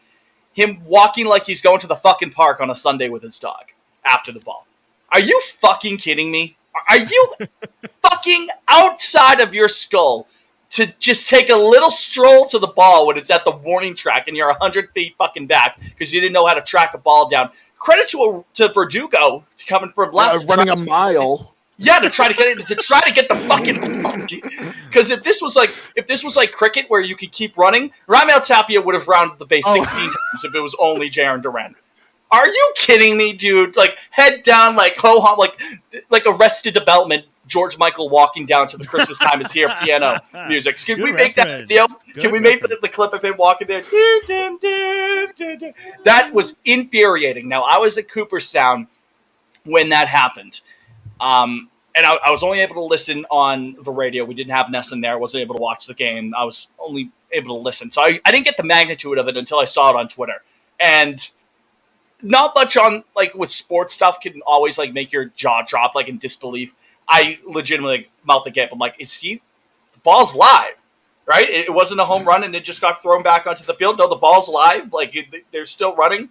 him walking like he's going to the fucking park on a Sunday with his dog after the ball. Are you fucking kidding me? Are you fucking outside of your skull to just take a little stroll to the ball when it's at the warning track and you're 100 feet fucking back because you didn't know how to track a ball down? Credit to Verdugo coming from left, running a mile. Yeah, to try to get it, to try to get the fucking. Because if this was like cricket where you could keep running, Raimel Tapia would have rounded the base 16 times if it was only Jaron Duran. Are you kidding me, dude? Like, head down, like ho-hum, like Arrested Development. George Michael walking down to the Christmas Time is Here piano music. Can we make that video? Can we make the clip of him walking there? That was infuriating. Now, I was at Cooperstown when that happened. And I was only able to listen on the radio. We didn't have Nesson there. I wasn't able to watch the game. I was only able to listen. So I didn't get the magnitude of it until I saw it on Twitter. And not much on, like, with sports stuff can always, like, make your jaw drop, like, in disbelief. I legitimately, like, mouth agape. I'm like, the ball's live, right? It wasn't a home run and it just got thrown back onto the field. No, the ball's live. Like, they're still running.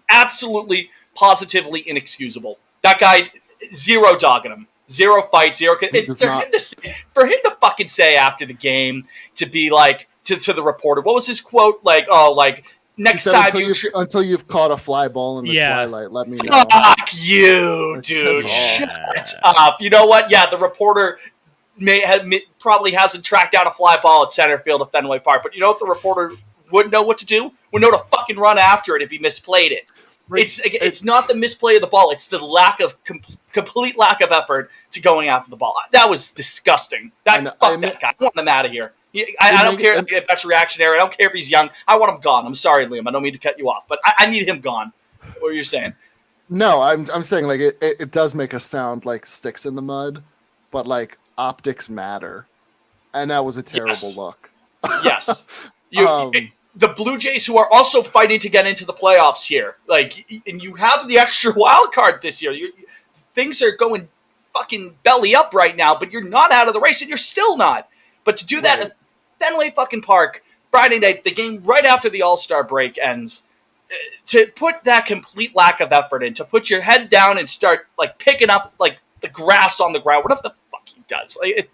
Absolutely, positively inexcusable. That guy, zero dog in him. Zero fight, zero. For him to fucking say after the game, to be like, to the reporter, what was his quote? Like, next time until you've caught a fly ball in the twilight, let me know. Fuck you, dude. Shut up. You know what? Yeah, the reporter probably hasn't tracked down a fly ball at center field of Fenway Park, but you know what the reporter would know what to do? Would know to fucking run after it if he misplayed it. It's not the misplay of the ball. It's the complete lack of effort to going after the ball. That was disgusting. Fuck that guy. I want him out of here. I don't care if that's reactionary. I don't care if he's young. I want him gone. I'm sorry, Liam. I don't mean to cut you off, but I need him gone. What are you saying? No, I'm saying, like, it does make us sound like sticks in the mud, but, like, optics matter. And that was a terrible look. Yes. The Blue Jays, who are also fighting to get into the playoffs here, like, and you have the extra wild card this year. Things are going fucking belly up right now, but you're not out of the race, and you're still not. But to do that at Fenway fucking Park, Friday night, the game right after the All-Star break ends, to put that complete lack of effort in, to put your head down and start, like, picking up, like, the grass on the ground, whatever the fuck he does. Like,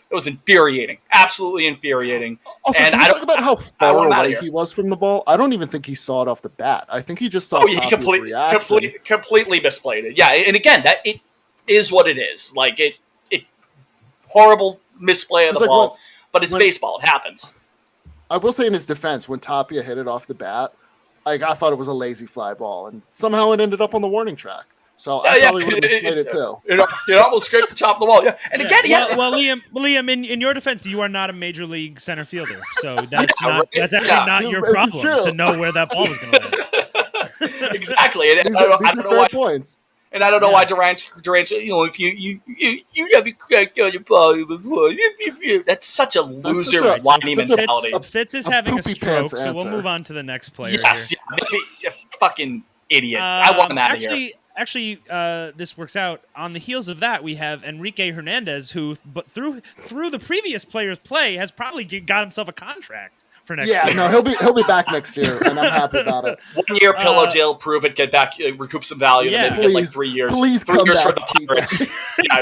it was infuriating. Absolutely infuriating. Also, and can we talk about how far away he was from the ball? I don't even think he saw it off the bat. I think he just saw he completely misplayed it. Yeah, and again, that it is what it is. Like, it horrible misplay of the ball, but it's baseball. It happens. I will say in his defense, when Tapia hit it off the bat, like, I thought it was a lazy fly ball, and somehow it ended up on the warning track. So I probably would have misplayed it too. It almost scraped the top of the wall. Yeah, and again, Liam, in your defense, you are not a major league center fielder, so that's actually not your problem to know where that ball was going to land. Exactly, and these are fair points. And I don't know why Durant's, if you have your ball, that's such a loser whiny mentality. Fitz is having a stroke, so we'll move on to the next player. Yes, maybe fucking idiot. I want him out of here. Actually, this works out. On the heels of that, we have Enrique Hernandez, who, but through the previous player's play, has probably got himself a contract for next year. Yeah, no, he'll be back next year, and I'm happy about it. 1 year pillow jail, prove it, get back, recoup some value, and then get like 3 years. Please 3 years for back, the Pirates.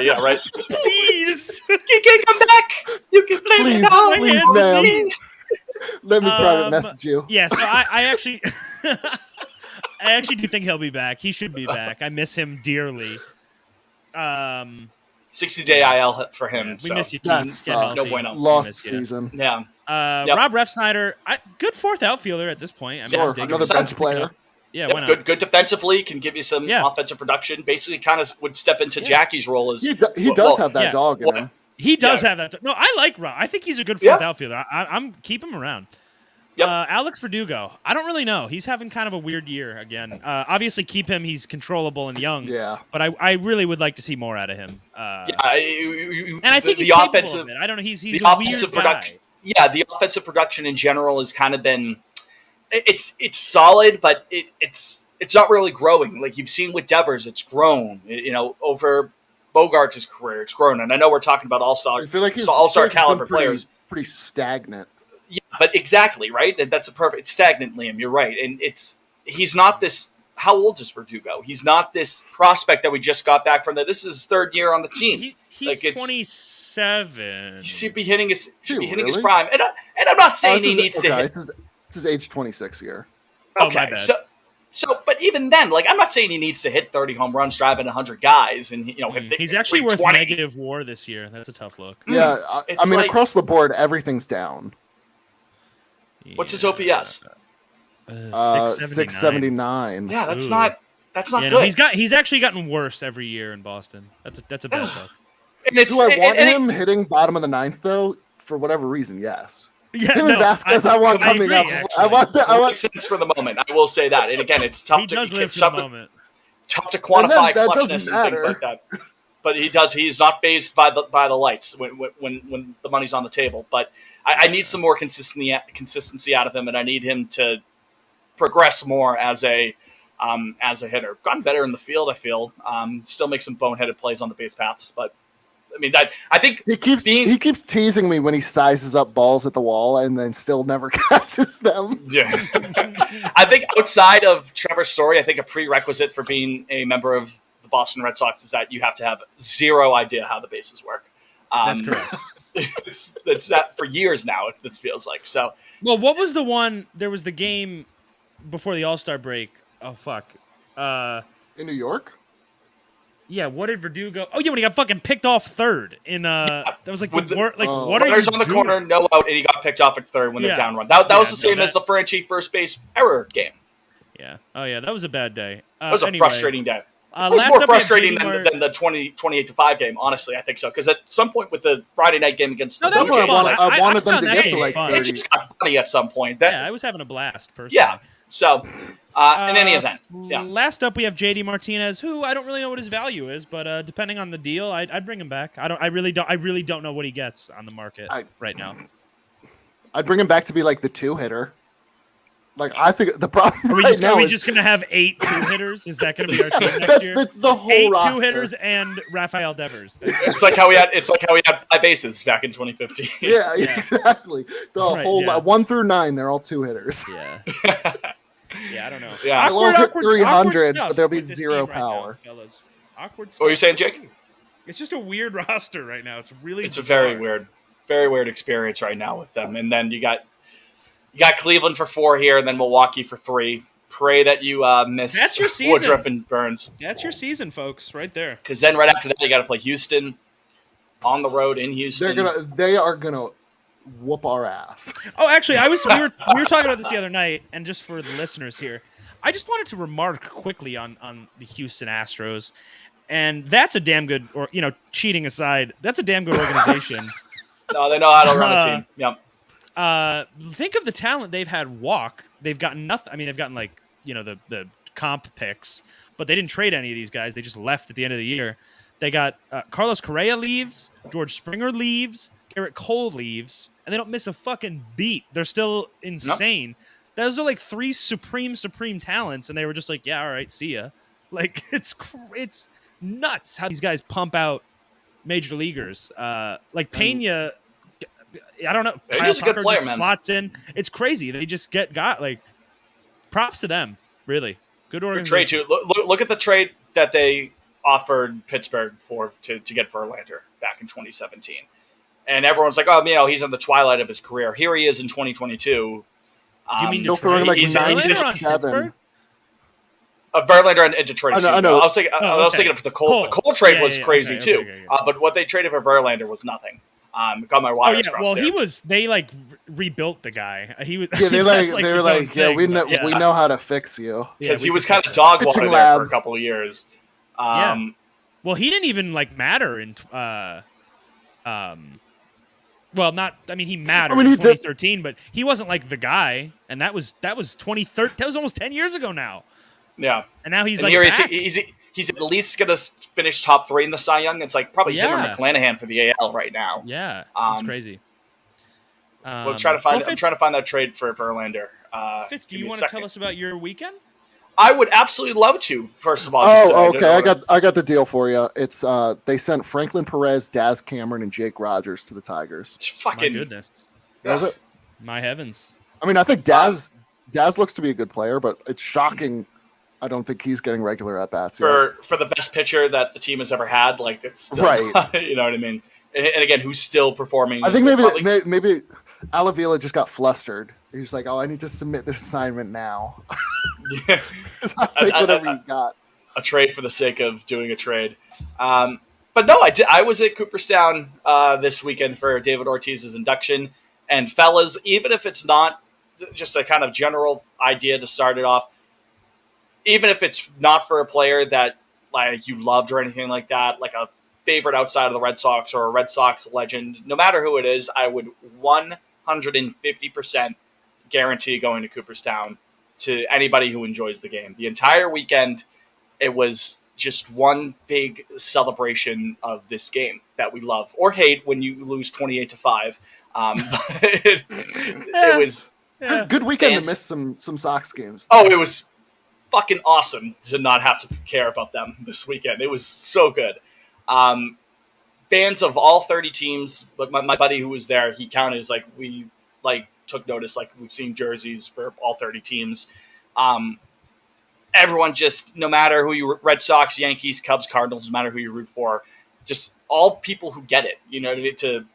Yeah, right. Please, you can come back. You can play me now. Please, ma'am. Let me private message you. Yeah, so I actually. I actually do think he'll be back. He should be back. I miss him dearly. 60-day IL for him. We miss you, Keaton. No bueno. Lost season. Yeah. Rob Refsnyder, good fourth outfielder at this point. I mean, another bench player. Yeah, why not? Good defensively, can give you some offensive production. Basically, kind of would step into Jackie's role as he does have that dog in him. He does have that. No, I like Rob. I think he's a good fourth outfielder. I'm keep him around. Yep. Alex Verdugo. I don't really know. He's having kind of a weird year again. Obviously, keep him. He's controllable and young. Yeah. But I really would like to see more out of him. And I think he's capable of it. I don't know. He's a weird guy. Yeah, the offensive production in general has kind of been it's solid, but it's not really growing. Like you've seen with Devers, it's grown. Over Bogarts' career, it's grown. And I know we're talking about all-star caliber players. Pretty stagnant. Yeah, but exactly, right? That's a perfect stagnant, Liam. You're right. And he's not this. How old is Verdugo? He's not this prospect that we just got back from. This is his third year on the team. He's 27. He should be hitting his prime. And I'm not saying he needs to hit. It's his age 26 year. Okay, my bad. So, but even then, like, I'm not saying he needs to hit 30 home runs, driving 100 guys, and he's actually worth negative WAR this year. That's a tough look. Yeah, I mean, across the board, everything's down. What's his OPS? 679. Yeah, that's not good. No, he's actually gotten worse every year in Boston. That's a bad look. Do I want him hitting bottom of the ninth though? For whatever reason, yes. Yeah, Vasquez, I want coming up. I want sense for the moment. I will say that. And again, it's tough. He does live for the moment. Tough to quantify clutchness and things like that. But he does. He's not phased by the lights when the money's on the table. But I need some more consistency out of him, and I need him to progress more as a hitter. Gotten better in the field, I feel. Still makes some boneheaded plays on the base paths, but I mean, I think he keeps teasing me when he sizes up balls at the wall and then still never catches them. Yeah, I think outside of Trevor's story, I think a prerequisite for being a member of the Boston Red Sox is that you have to have zero idea how the bases work. That's correct. It's that for years now. It feels like so. Well, what was the one? There was the game before the All-Star break. Oh fuck! In New York. Yeah, what did Verdugo? Oh yeah, when he got fucking picked off third in that was like what are you runners on the doing? corner, no out, and he got picked off at third when they're down run. That was the same as the Franchi first base error game. Yeah. Oh yeah, that was a bad day. It was a frustrating day. It was more frustrating than the 28-5 game, honestly. I think so because at some point with the Friday night game against the Blue Jays, I wanted them to get to like 30. It just got funny at some point. I was having a blast personally. Yeah. So. In any event, Last up, we have JD Martinez, who I don't really know what his value is, but depending on the deal, I'd bring him back. I really don't know what he gets on the market right now. I'd bring him back to be like the 2-hitter. Like I think the problem. Are we just going to have 8 2-hitters? Is that going to be our team next year? That's the whole 8 roster. 2-hitters and Rafael Devers. It's like how we had 5 bases back in 2015. Yeah, exactly. The whole 1 through 9, they're all 2-hitters. Yeah. Yeah, I don't know. Yeah, they'll hit 300, but there'll be 0 power. Right now, fellas. Awkward stuff. What are you saying, Jake? It's just a weird roster right now. It's a very weird experience right now with them. And then you got Cleveland for 4 here, and then Milwaukee for 3. Pray that you miss That's your season. Woodruff and Burns. That's your season, folks, right there. Because then right after that, you got to play Houston on the road in Houston. They are gonna whoop our ass. Oh, actually, we were talking about this the other night, and just for the listeners here, I just wanted to remark quickly on the Houston Astros, and that's a damn good, or cheating aside, that's a damn good organization. No, they know how to run a team. Yep. Think of the talent they've had walk. They've gotten nothing. I mean, they've gotten the comp picks, but they didn't trade any of these guys. They just left at the end of the year. They got Carlos Correa leaves, George Springer leaves, Garrett Cole leaves, and they don't miss a fucking beat. They're still insane. Those are like three supreme talents, and they were just like, yeah, all right, see ya. Like it's nuts how these guys pump out major leaguers. Like Pena, I don't know. Kyle Pena's a good Tucker player, just man. slots in. It's crazy. They just got like props to them. Really good Trade organization. too. Look at the trade that they offered Pittsburgh to get Verlander back in 2017, and everyone's like, oh, he's in the twilight of his career. Here he is in 2022. Do you mean Still throwing like he's- 97. Verlander and Detroit. I know. I was thinking. I was thinking of the Cole. The Cole trade was crazy too. Okay. But what they traded for Verlander was nothing. Got my Oh wires yeah, crossed. well there. he was. They like rebuilt the guy. He was. Yeah, they that's, they were his like, own yeah, thing, we know but we know how to fix you. because we he was could kind fix of it. dog water Pitching there for lab. a couple of years. Yeah. Well, he didn't even like matter in. Well, not. I mean, he mattered he in did- 2013, but he wasn't like the guy, and that was 2013. That was almost 10 years ago now. Yeah, And now he's and like here back. he's at least gonna finish top 3 in the Cy Young. It's like probably him or Yeah. McClanahan for the AL right now. Yeah, it's Um, crazy. I'm trying to find that trade for Verlander. Fitz, do give you me a want to second. tell us about your weekend? I would absolutely love to. First of all, Oh, okay. I got the deal for you. It's they sent Franklin Perez, Daz Cameron, and Jake Rogers to the Tigers. It's My fucking goodness, That was it. my heavens. I mean, I think Daz looks to be a good player, but it's shocking. I don't think he's getting regular at bats for the best pitcher that the team has ever had. Like it's still, Right. You know what I mean? And again, who's still performing? I think probably- maybe Alavila just got flustered. He's like, "Oh, I need to submit this assignment now. I'll take whatever you got." a trade for the sake of doing a trade. But no, I was at Cooperstown this weekend for David Ortiz's induction. And fellas, even if it's not just a kind of general idea to start it off, even if it's not for a player that like you loved or anything like that, like a favorite outside of the Red Sox or a Red Sox legend, no matter who it is, I would 150% guarantee going to Cooperstown to anybody who enjoys the game. The entire weekend, it was just one big celebration of this game that we love or hate when you lose 28-5. It was Good weekend Fans- to miss some Sox games. it was fucking awesome to not have to care about them this weekend. It was so good. Fans of all 30 teams, but my buddy who was there, he counted as like we like took notice, like we've seen jerseys for all 30 teams. Everyone just, no matter who you Red Sox, Yankees, Cubs, Cardinals, no matter who you root for, just all people who get it, you know, to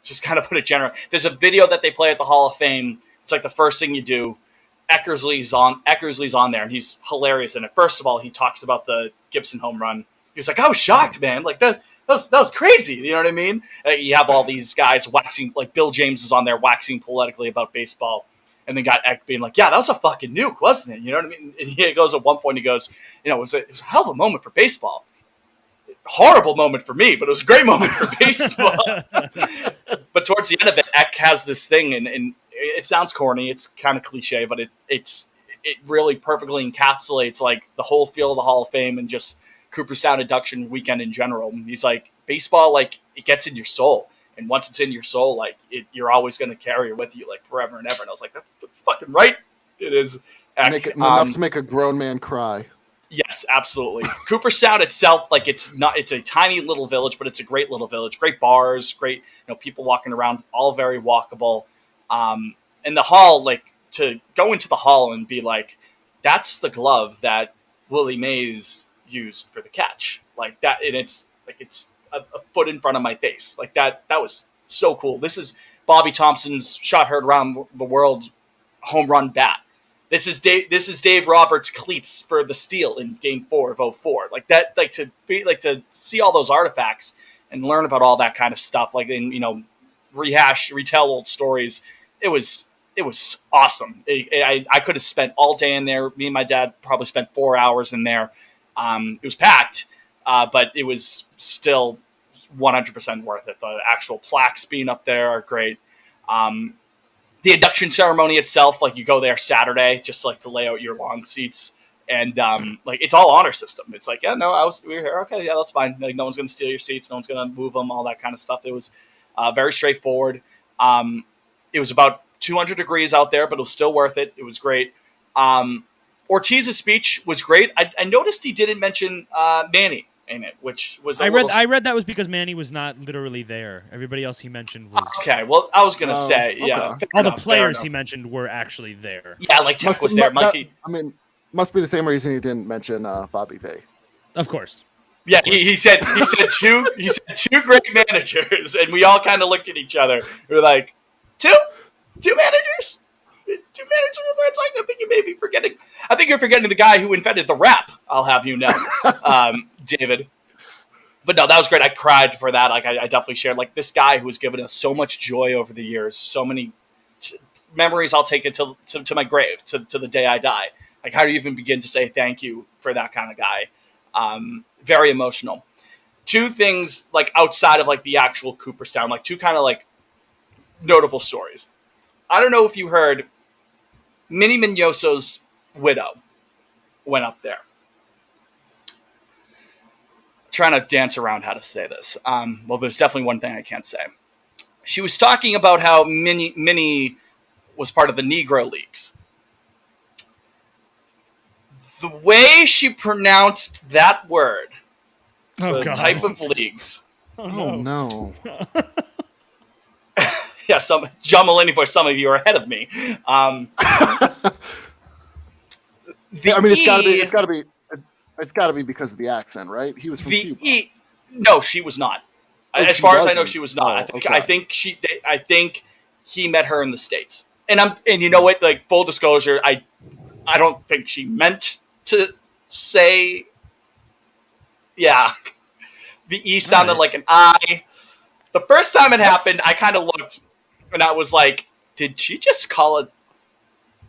just kind of put it general. There's a video that they play at the Hall of Fame. It's like the first thing you do. Eckersley's on there, and he's hilarious in it. First of all, he talks about the Gibson home run. He was like, I was shocked, man. Like that was crazy. You know what I mean? You have all these guys waxing, like Bill James is on there waxing politically about baseball. And then got Eck being like, yeah, that was a fucking nuke, wasn't it? You know what I mean? And he goes at one point, he goes, it was a hell of a moment for baseball. Horrible moment for me, but it was a great moment for baseball. But towards the end of it, Eck has this thing, and it sounds corny, it's kind of cliche, but it really perfectly encapsulates like the whole feel of the Hall of Fame and just Cooperstown induction weekend in general. And he's like, baseball, like it gets in your soul. And once it's in your soul, like you're always going to carry it with you, like forever and ever. And I was like, that's fucking right. It is Enough to make a grown man cry. Yes, absolutely. Cooperstown itself, like it's a tiny little village, but it's a great little village. Great bars, great people walking around, all very walkable. And the hall, like to go into the hall and be like, that's the glove that Willie Mays used for the catch, like that, and it's a foot in front of my face. Like that was so cool. This is Bobby Thompson's shot heard around the world home run bat. This is Dave Roberts' cleats for the steal in Game 4 of 2004. Like that, to see all those artifacts and learn about all that kind of stuff. Like and retell old stories. It was awesome. I could have spent all day in there. Me and my dad probably spent 4 hours in there. It was packed. But it was still 100% worth it. The actual plaques being up there are great. The induction ceremony itself, like you go there Saturday just like to lay out your lawn seats, and like it's all honor system. It's like, yeah, no, we were here. Okay, yeah, that's fine. Like no one's gonna steal your seats, no one's gonna move them, all that kind of stuff. It was very straightforward. It was about 200 degrees out there, but it was still worth it. It was great. Ortiz's speech was great. I noticed he didn't mention Manny in it, which was I read that was because Manny was not literally there. Everybody else he mentioned was okay. Well, I was gonna say, okay. yeah, all the players he mentioned were actually there. Yeah, like Tech was there. Mikey. Must be the same reason he didn't mention Bobby Vay. Of course. Yeah, he said two great managers, and we all kind of looked at each other. We were like, two managers. Two managers. It's like I think you may be forgetting. I think you're forgetting the guy who invented the rap. I'll have you know, David. But no, that was great. I cried for that. Like I definitely shared like this guy who has given us so much joy over the years, so many memories. I'll take it to my grave, to the day I die. Like how do you even begin to say thank you for that kind of guy? Very emotional. Two things like outside of like the actual Cooperstown, like two kind of like notable stories. I don't know if you heard. Minnie Minoso's widow went up there. Trying to dance around how to say this. Well, there's definitely one thing I can't say. She was talking about how Minnie was part of the Negro Leagues. The way she pronounced that word, the type of leagues. Oh no. Yeah, John Mulaney, for some of you are ahead of me. It's gotta be because of the accent, right? He was from Cuba. No, she was not. Oh, as far as I know, she was not. I think he met her in the States. And you know what? Like full disclosure, I don't think she meant to say. Yeah, the E sounded like an I. The first time it happened, I kind of looked. And I was like, did she just call it?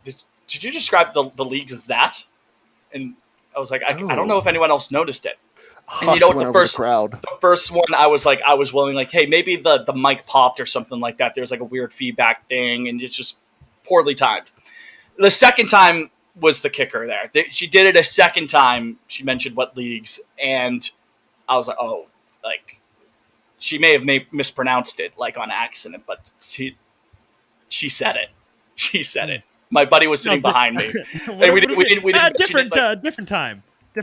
Did you describe the leagues as that? And I was like, I don't know if anyone else noticed it. And you know what? The first one, I was willing, like, hey, maybe the mic popped or something like that. There's like a weird feedback thing, and it's just poorly timed. The second time was the kicker there. She did it a second time. She mentioned what leagues, and I was like, oh, like. She may have mispronounced it, like on accident, but she said it. She said it. My buddy was sitting behind me. And we didn't different time. Yeah,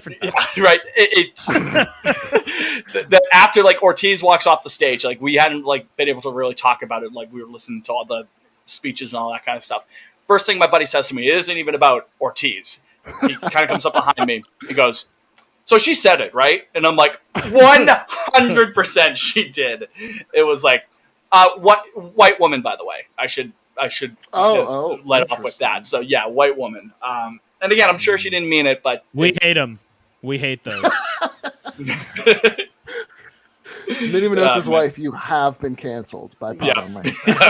right. It's after like Ortiz walks off the stage, like we hadn't like been able to really talk about it. Like we were listening to all the speeches and all that kind of stuff. First thing my buddy says to me, it isn't even about Ortiz. He kind of comes up behind me. He goes, so she said it, right? And I'm like, 100% she did. It was like, what white woman, by the way. I should let off with that. So yeah, white woman. And again, I'm sure she didn't mean it, but we hate them. We hate those. Minnie Minoso's wife, you have been canceled by Power. Yeah,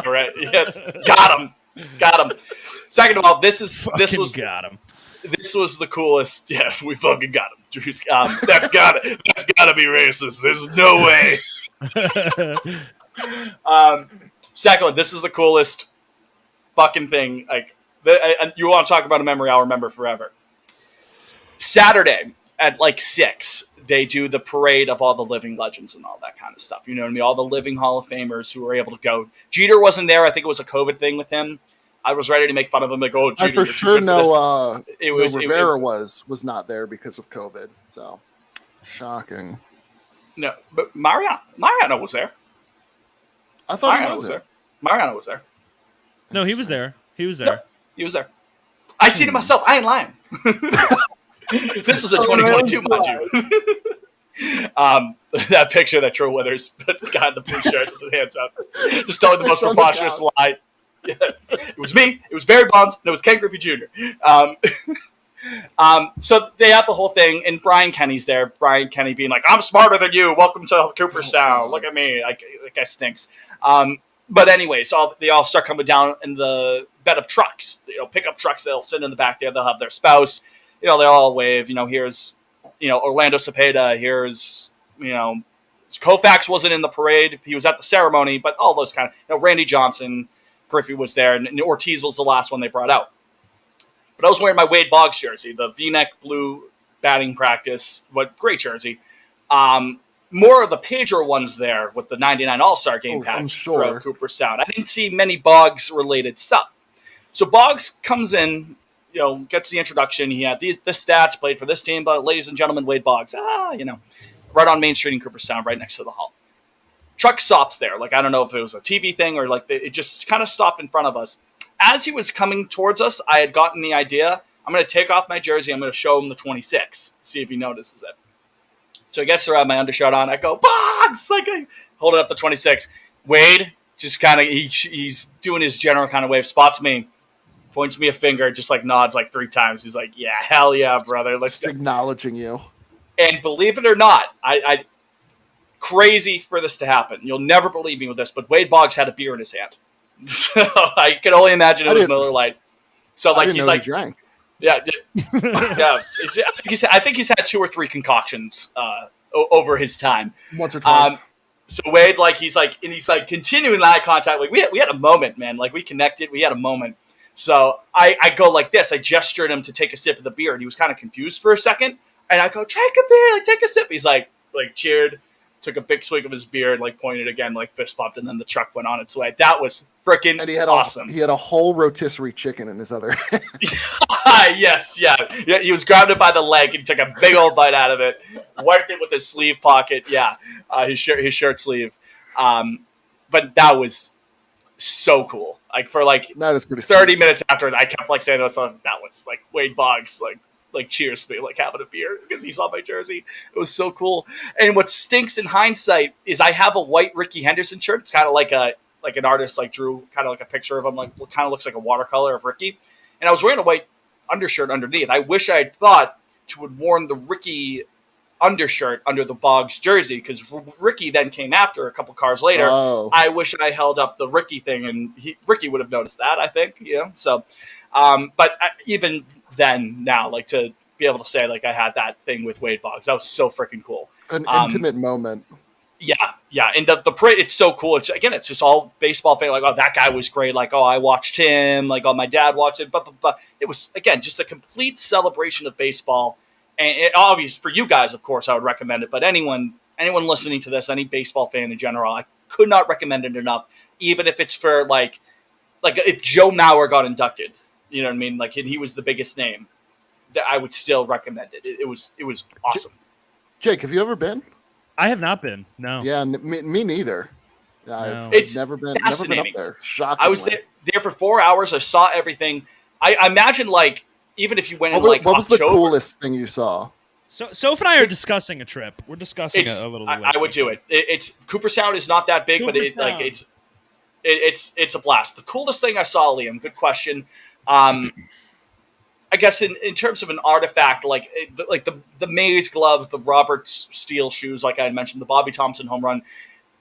right. Yes. Got him. Second of all, this was the coolest. Yeah, we fucking got him. That's gotta be racist. There's no way. Second one, this is the coolest fucking thing. Like, you want to talk about a memory I'll remember forever. Saturday at like 6, they do the parade of all the living legends and all that kind of stuff. You know what I mean? All the living Hall of Famers who were able to go. Jeter wasn't there. I think it was a COVID thing with him. I was ready to make fun of him, like, "Oh, Jeter, I for sure know Rivera it was not there because of COVID." So shocking. No, but Mariano was there. I thought Mariano was there. Mariano was there. No, he was there. No, he was there. I seen it myself. I ain't lying. This is a 2022, mind you. That picture that Troy Withers put the guy in the blue shirt with his hands up, just telling the most preposterous lie. Yeah. It was me, it was Barry Bonds, and it was Ken Griffey Jr. So they have the whole thing, and Brian Kenny's there. Brian Kenny being like, I'm smarter than you. Welcome to Cooperstown. Look at me. That guy stinks. But anyway, so they all start coming down in the bed of trucks. Pickup trucks. They'll sit in the back there. They'll have their spouse. They'll all wave. Here's, Orlando Cepeda. Here's, Koufax wasn't in the parade. He was at the ceremony, but all those kind of, Randy Johnson, Griffey was there, and Ortiz was the last one they brought out. But I was wearing my Wade Boggs jersey, the V-neck blue batting practice, great jersey. more of the Pedro ones there with the 99 All-Star game I'm pack sure. throughout Cooperstown. I didn't see many Boggs-related stuff. So Boggs comes in, gets the introduction. He had the stats, played for this team, but ladies and gentlemen, Wade Boggs, right on Main Street in Cooperstown, right next to the hall. Truck stops there. Like, I don't know if it was a TV thing or like it just kind of stopped in front of us. As he was coming towards us, I had gotten the idea. I'm going to take off my jersey. I'm going to show him the 26, see if he notices it. So I guess I have my undershirt on. I go, Boggs! Like, I hold up the 26. Wade just kind of, he's doing his general kind of wave, spots me, points me a finger, just like nods like 3 times. He's like, yeah, hell yeah, brother. Let's Just acknowledging you. And believe it or not, I crazy for this to happen. You'll never believe me with this, but Wade Boggs had a beer in his hand. So I can only imagine it was Miller Lite. So like he's like, drank. Yeah. I think he's had 2 or 3 concoctions over his time. Once or twice. So Wade, like he's continuing eye contact. Like we had a moment, man. Like we connected. We had a moment. So I go like this. I gestured him to take a sip of the beer, and he was kind of confused for a second. And I go, take a beer, like take a sip. He's like cheered, took a big swig of his beer, and like pointed again, like fist bumped, and then the truck went on its way. That was freaking awesome. He had a whole rotisserie chicken in his other hand. Yes, yeah. He was grabbed it by the leg and took a big old bite out of it, wiped it with his sleeve pocket. Yeah, his shirt sleeve. But that was so cool. Like for like that is pretty 30 minutes after, I kept like saying to myself, that was like Wade Boggs, like cheers to me, like having a beer because he saw my jersey. It was so cool. And what stinks in hindsight is I have a white Ricky Henderson shirt. It's kind of like an artist like drew kind of like a picture of him, like what kind of looks like a watercolor of Ricky. And I was wearing a white undershirt underneath. I wish I had thought to have worn the Ricky undershirt under the Boggs jersey because Ricky then came after a couple cars later. Oh. I wish I held up the Ricky thing, and Ricky would have noticed that, I think. So, but even then, now, like to be able to say like I had that thing with Wade Boggs, that was so freaking cool. An intimate moment. Yeah, and the parade, it's so cool. It's just all baseball fan. Like, oh, that guy was great. Like, oh, I watched him. Like, oh, my dad watched it. But it was again just a complete celebration of baseball. And it, obvious for you guys, of course, I would recommend it. But anyone listening to this, any baseball fan in general, I could not recommend it enough. Even if it's for like if Joe Mauer got inducted, you know what I mean? Like, and he was the biggest name, that I would still recommend it. It was awesome. Jake, have you ever been? I have not been. No. Yeah, me neither. No. It's never been up fascinating. there. Shocking. I was there for 4 hours. I saw everything. I imagine like even if you went in like what was October, the coolest thing you saw? So Soph and I are discussing a trip. We're discussing a little. I would do it. It's Cooperstown is not that big, but it's a blast. The coolest thing I saw, Liam. Good question. I guess in terms of an artifact, like the Mays glove, the Robert Steele shoes, like I had mentioned, the Bobby Thompson home run,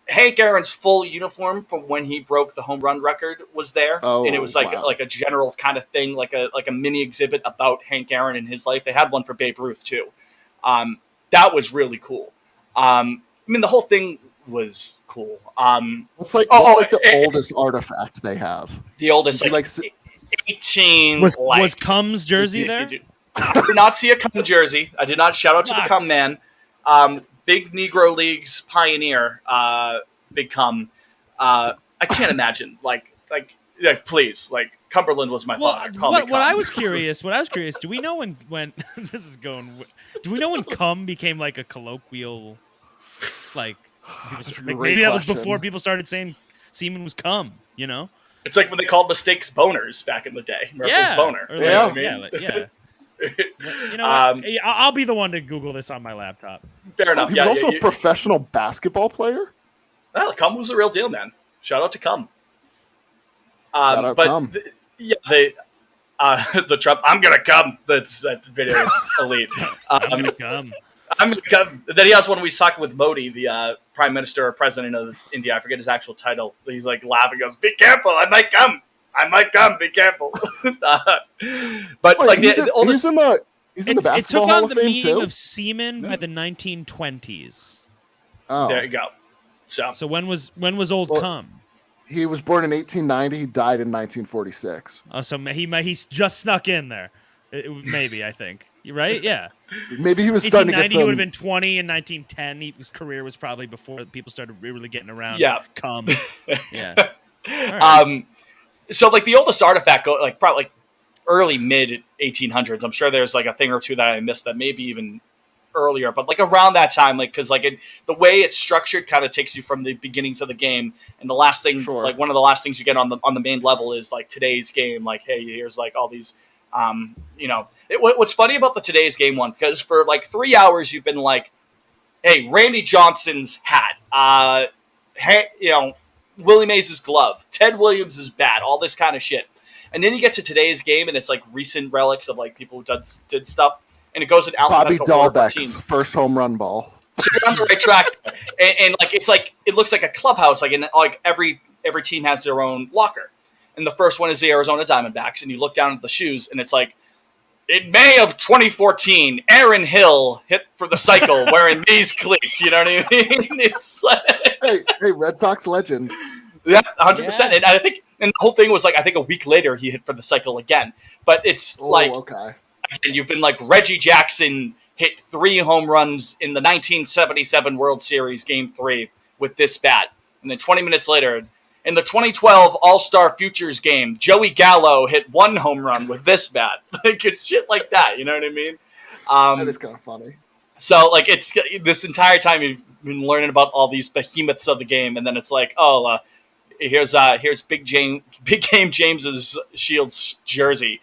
Hank Aaron's full uniform from when he broke the home run record was there, and it was like a general kind of thing, like a mini exhibit about Hank Aaron and his life. They had one for Babe Ruth too. That was really cool. I mean, the whole thing was cool. What's the oldest artifact they have? The oldest, 18 was Cum's jersey there? I did not see a Cum jersey. I did not. Shout out to the Cum man. Big Negro Leagues pioneer, Big Cum. I can't imagine. Like, please, like Cumberland was my father. What I was curious. Do we know when this is going? Do we know when Cum became like a colloquial, like? Maybe that was before people started saying semen was cum. You know. It's like when they called mistakes boners back in the day. Murphy's boner. You know what? I'll be the one to Google this on my laptop. Fair enough. He was also a professional basketball player? Well, Cum was the real deal, man. Shout out to Cum. Cum. The Trump, I'm going to come. That video is elite. I'm going to come. I'm going to come. Then he has one where he's talking with Modi, the prime minister or president of India. I forget his actual title. He's like laughing. He goes, be careful. I might come. Be careful. But wait, like he's in the basketball it took Hall on the of Fame meaning too? of semen by the 1920s. Oh. There you go. So when was old cum? He was born in 1890. He died in 1946. Oh, so he's just snuck in there. Maybe, I think. You right? Yeah. Maybe he was starting to get 1890, he would have some. been 20 in 1910. His career was probably before people started really getting around. Yeah. Yeah. All right. So like the oldest artifact, like probably like early mid 1800s. I'm sure there's like a thing or two that I missed that maybe even earlier, but like around that time, like because like the way it's structured kind of takes you from the beginnings of the game, and the last thing, Sure. like one of the last things you get on the main level is like today's game. Like, hey, here's like all these, what's funny about the today's game one, because for like 3 hours you've been like, hey, Randy Johnson's hat, Willie Mays' glove, Ted Williams' bat, all this kind of shit. And then you get to today's game, and it's like recent relics of like people who did stuff, and it goes in Bobby alphabetical order for Dahlbeck's teams. first home run ball. So you're on the right track, and like it's like it looks like a clubhouse. Like every team has their own locker, and the first one is the Arizona Diamondbacks, and you look down at the shoes, and it's like, in May of 2014, Aaron Hill hit for the cycle wearing these cleats. You know what I mean? It's like, Hey, Red Sox legend. yeah, 100%. And I think, and the whole thing was like, I think a week later he hit for the cycle again. But it's like, Okay. again, you've been like Reggie Jackson hit 3 home runs in the 1977 World Series Game 3 with this bat. And then 20 minutes later, in the 2012 All-Star Futures game, Joey Gallo hit 1 home run with this bat. Like, it's shit like that, you know what I mean? That is kind of funny. So, like, it's this entire time you've been learning about all these behemoths of the game, and then it's like, here's Big Game James's Shields jersey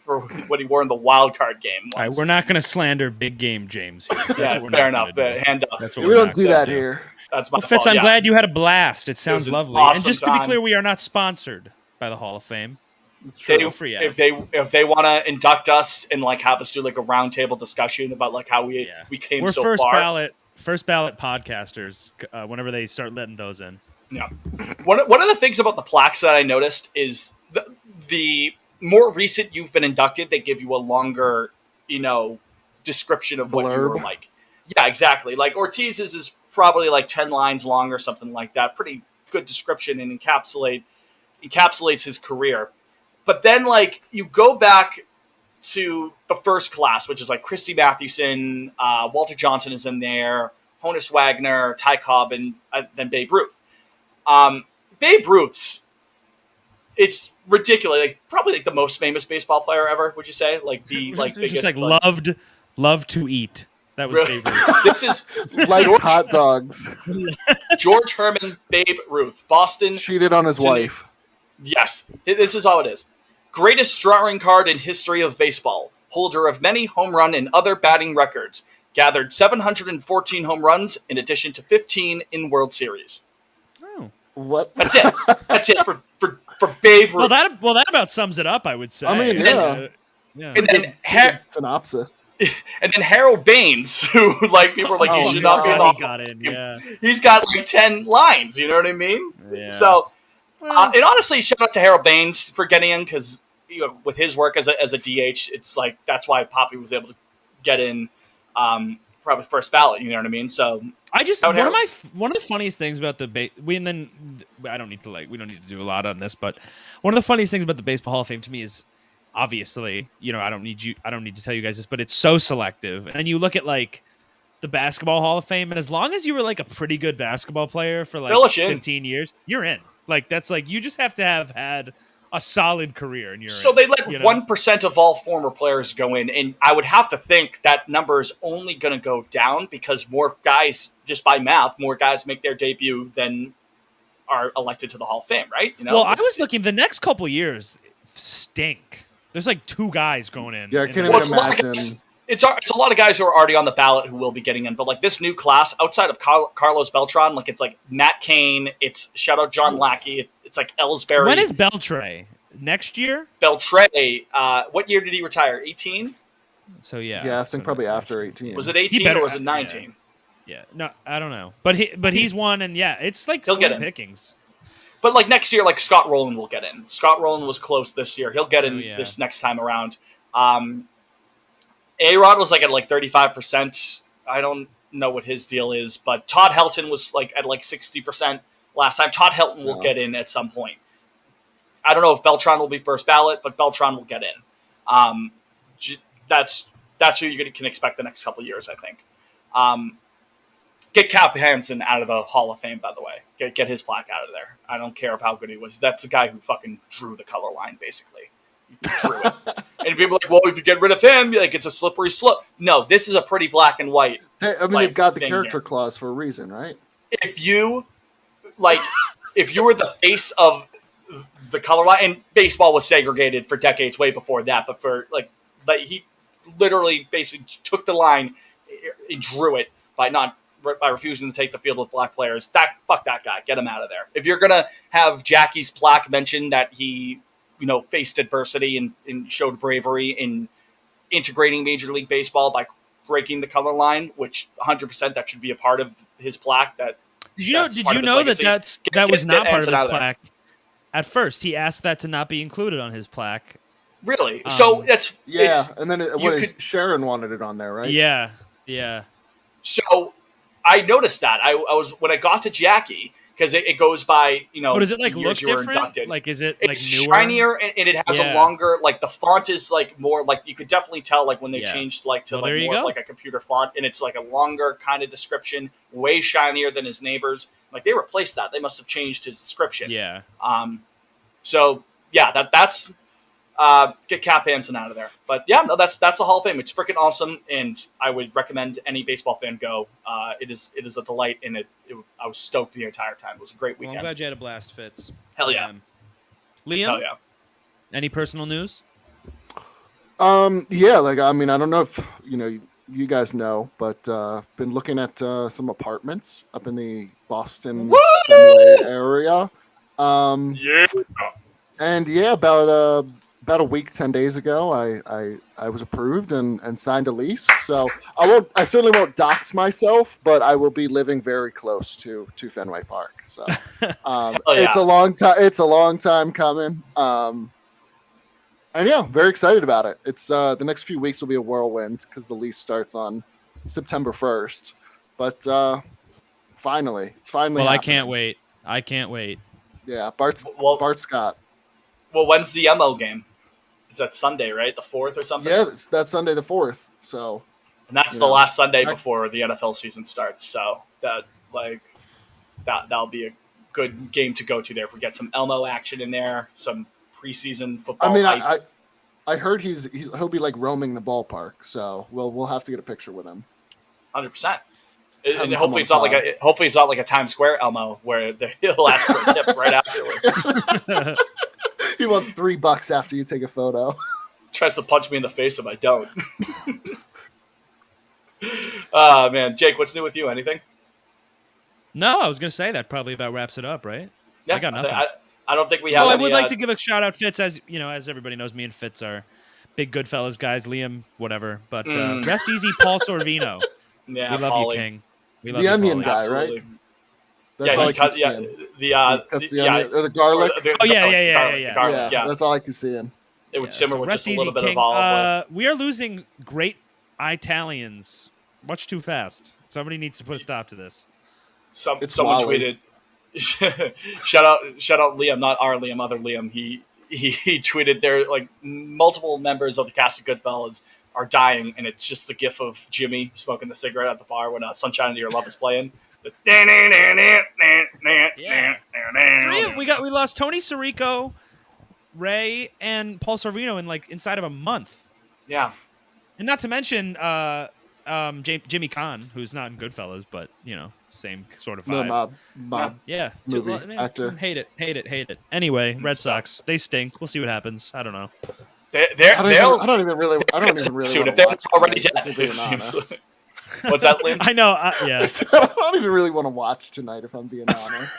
for what he wore in the wild card game. All right, we're not going to slander Big Game James here. That's Yeah, what we're fair not enough. gonna do. Hand up. That's what We we're don't not do gonna that here. That's my Well, Fitz, fault. I'm Yeah. glad you had a blast. It sounds was an lovely. And awesome just to be time. clear, we are not sponsored by the Hall of Fame. It's They- true. free if ads. they want to induct us and like have us do like a roundtable discussion about like how we came We're so first far. ballot podcasters. Whenever they start letting those in. Yeah. One of the things about the plaques that I noticed is the more recent you've been inducted, they give you a longer, description of what you were Blurb. like. Yeah, exactly. Like Ortiz's is probably like 10 lines long or something like that. Pretty good description and encapsulates his career. But then like you go back to the first class, which is like Christy Mathewson, Walter Johnson is in there, Honus Wagner, Ty Cobb, and then Babe Ruth. Babe Ruth's, it's ridiculous. Like probably like the most famous baseball player ever. Would you say? Like the like biggest. Just like loved to eat. That was Really? Babe Ruth. This is Like hot dogs. George Herman, Babe Ruth, Boston. Cheated on his wife. Yes, this is all it is. Greatest drawing card in history of baseball. Holder of many home run and other batting records. Gathered 714 home runs in addition to 15 in World Series. Oh. What? That's it. That's it for Babe Ruth. Well, that about sums it up, I would say. I mean, yeah. Yeah. and then Synopsis. Harold Baines, who like people are like he Oh, should not be in the he Hall got of in. Fame. Yeah. He's got like 10 lines. You know what I mean? Yeah. So, Well, and honestly, shout out to Harold Baines for getting in because with his work as a DH, it's like that's why Poppy was able to get in probably first ballot. You know what I mean? So I just Out one here. of the funniest things about the we don't need to do a lot on this, but one of the funniest things about the Baseball Hall of Fame to me is obviously, I don't need to tell you guys this, but it's so selective. And then you look at like the Basketball Hall of Fame, and as long as you were like a pretty good basketball player for like Fill us in. 15 years, you're in. Like that's like you just have to have had a solid career, and you're So in, they let you know? 1% of all former players go in, and I would have to think that number is only going to go down because more guys, just by math, more guys make their debut than are elected to the Hall of Fame, right? Well, I was looking. The next couple years stink. There's like 2 guys going in. Yeah, I in can't the- Well, it's a lot of imagine. guys- it's a lot of guys who are already on the ballot who will be getting in, but like this new class outside of Carlos Beltran, like it's like Matt Cain, it's shout out John Lackey, it's like Ellsbury. When is Beltray? Next year? Beltray? What year did he retire? 18? So yeah. Yeah, I think so- probably after 18. Was it 18 better- or was it 19? Yeah. No, I don't know. But he's won, and yeah, it's like He'll get slim in. pickings. But like next year, like Scott Rowland will get in. Scott Rowland was close this year. He'll get in Oh, yeah. this next time around. A-Rod was like at like 35%. I don't know what his deal is, but Todd Helton was like at like 60% last time. Todd Helton will No. get in at some point. I don't know if Beltran will be first ballot, but Beltran will get in. that's who you can expect the next couple of years, I think. Get Cap Hansen out of the Hall of Fame, by the way. Get his plaque out of there. I don't care how good he was. That's the guy who fucking drew the color line, basically. He drew it. And people are like, well, if you get rid of him, like it's a slippery slope. No, this is a pretty black and white. They've got the character clause for a reason, right? If you were the face of the color line, and baseball was segregated for decades way before that, but he literally basically took the line and drew it by refusing to take the field with black players. Fuck that guy. Get him out of there. If you're gonna have Jackie's plaque mention that he, faced adversity and showed bravery in integrating Major League Baseball by breaking the color line, which 100% that should be a part of his plaque. Did you know that was not part of his plaque? At first, he asked that to not be included on his plaque. Really? So that's and then Sharon wanted it on there, right? Yeah. So I noticed that I was when I got to Jackie, because it goes by does it like look different? Like is it it's like newer? shinier and it has a longer, like the font is like more like you could definitely tell like when they changed like to like more like a computer font, and it's like a longer kind of description, way shinier than his neighbors. Like they replaced that. They must have changed his description. Yeah. So yeah, that's get Cap Hansen out of there. But yeah, no, that's the Hall of Fame. It's freaking awesome, and I would recommend any baseball fan go. It is a delight, and I was stoked the entire time. It was a great weekend. Well, I'm glad you had a blast, Fitz. Hell yeah. Liam? Hell yeah. Any personal news? Yeah, like I don't know if you guys know, but I've been looking at some apartments up in the Boston Fenway area. Yeah. And yeah, about a week, 10 days ago, I was approved and signed a lease. So I certainly won't dox myself, but I will be living very close to Fenway Park. So it's a long time coming. And yeah, very excited about it. It's the next few weeks will be a whirlwind because the lease starts on September 1st. But it's finally. Well, happening. I can't wait. Yeah, Bart Scott. Well, when's the MO game? Is that Sunday, right? The 4th or something? Yeah, it's that Sunday the 4th. So, and that's the last Sunday before the NFL season starts. So that'll be a good game to go to there. If we get some Elmo action in there, some preseason football. I heard he'll be like roaming the ballpark. So we'll have to get a picture with him. 100%. And hopefully it's not like a Times Square Elmo where he'll ask for a tip right afterwards. He wants $3 after you take a photo. Tries to punch me in the face if I don't. Oh man, Jake, what's new with you? Anything? No, I was gonna say that probably about wraps it up, right? Yeah, I got nothing. I don't think we have. Well, I would like to give a shout out, Fitz, as everybody knows, me and Fitz are big Goodfellas guys. Liam, whatever, but rest easy, Paul Sorvino. Yeah, we love Paulie. you, King. We love the you, onion Paulie. guy, Absolutely. right? That's all I keep seeing. Or the garlic. Yeah. Garlic, yeah. That's all I keep seeing. It would simmer with rest just a little easy, bit King. of olive oil. We are losing great Italians much too fast. Somebody needs to put a stop to this. Someone Wally. tweeted. shout out Liam, not our Liam, other Liam. He tweeted there like multiple members of the cast of Goodfellas are dying, and it's just the gif of Jimmy smoking the cigarette at the bar when Sunshine of Your Love is playing. We lost Tony Sirico, Ray, and Paul Sorvino in inside of a month. Yeah, and not to mention Jimmy Kahn, who's not in Goodfellas, but same sort of vibe. No, mob. Yeah, movie actor. Hate it. Anyway, Red Sox, they stink. We'll see what happens. I don't know. I don't even really. Shoot, if they're already dead, it seems. What's that, Lynn? I know. Yeah. I don't even really want to watch tonight, if I'm being honest.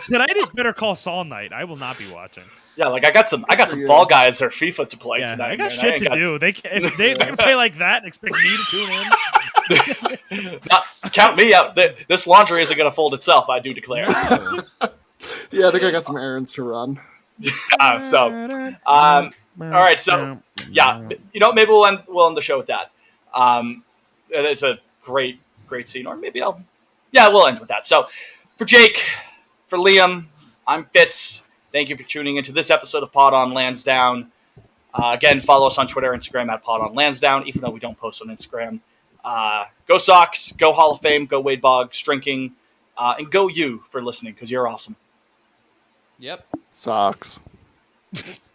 Tonight is Better Call Saul night. I will not be watching. Yeah, I got some Fall Guys or FIFA to play tonight. I got shit to do. If they're gonna play like that and expect me to tune in. Count me out. This laundry isn't gonna fold itself. I do declare. Yeah, I think I got some errands to run. All right. So yeah, maybe we'll end the show with that. It's a great scene, or maybe we'll end with that. So for Jake, for Liam, I'm Fitz. Thank you for tuning into this episode of Pod on Lansdowne. Again, follow us on Twitter, Instagram at Pod on Lansdowne, even though we don't post on Instagram. Go Sox, go Hall of Fame, go Wade Boggs, drinking, and go you for listening because you're awesome. Yep. Socks.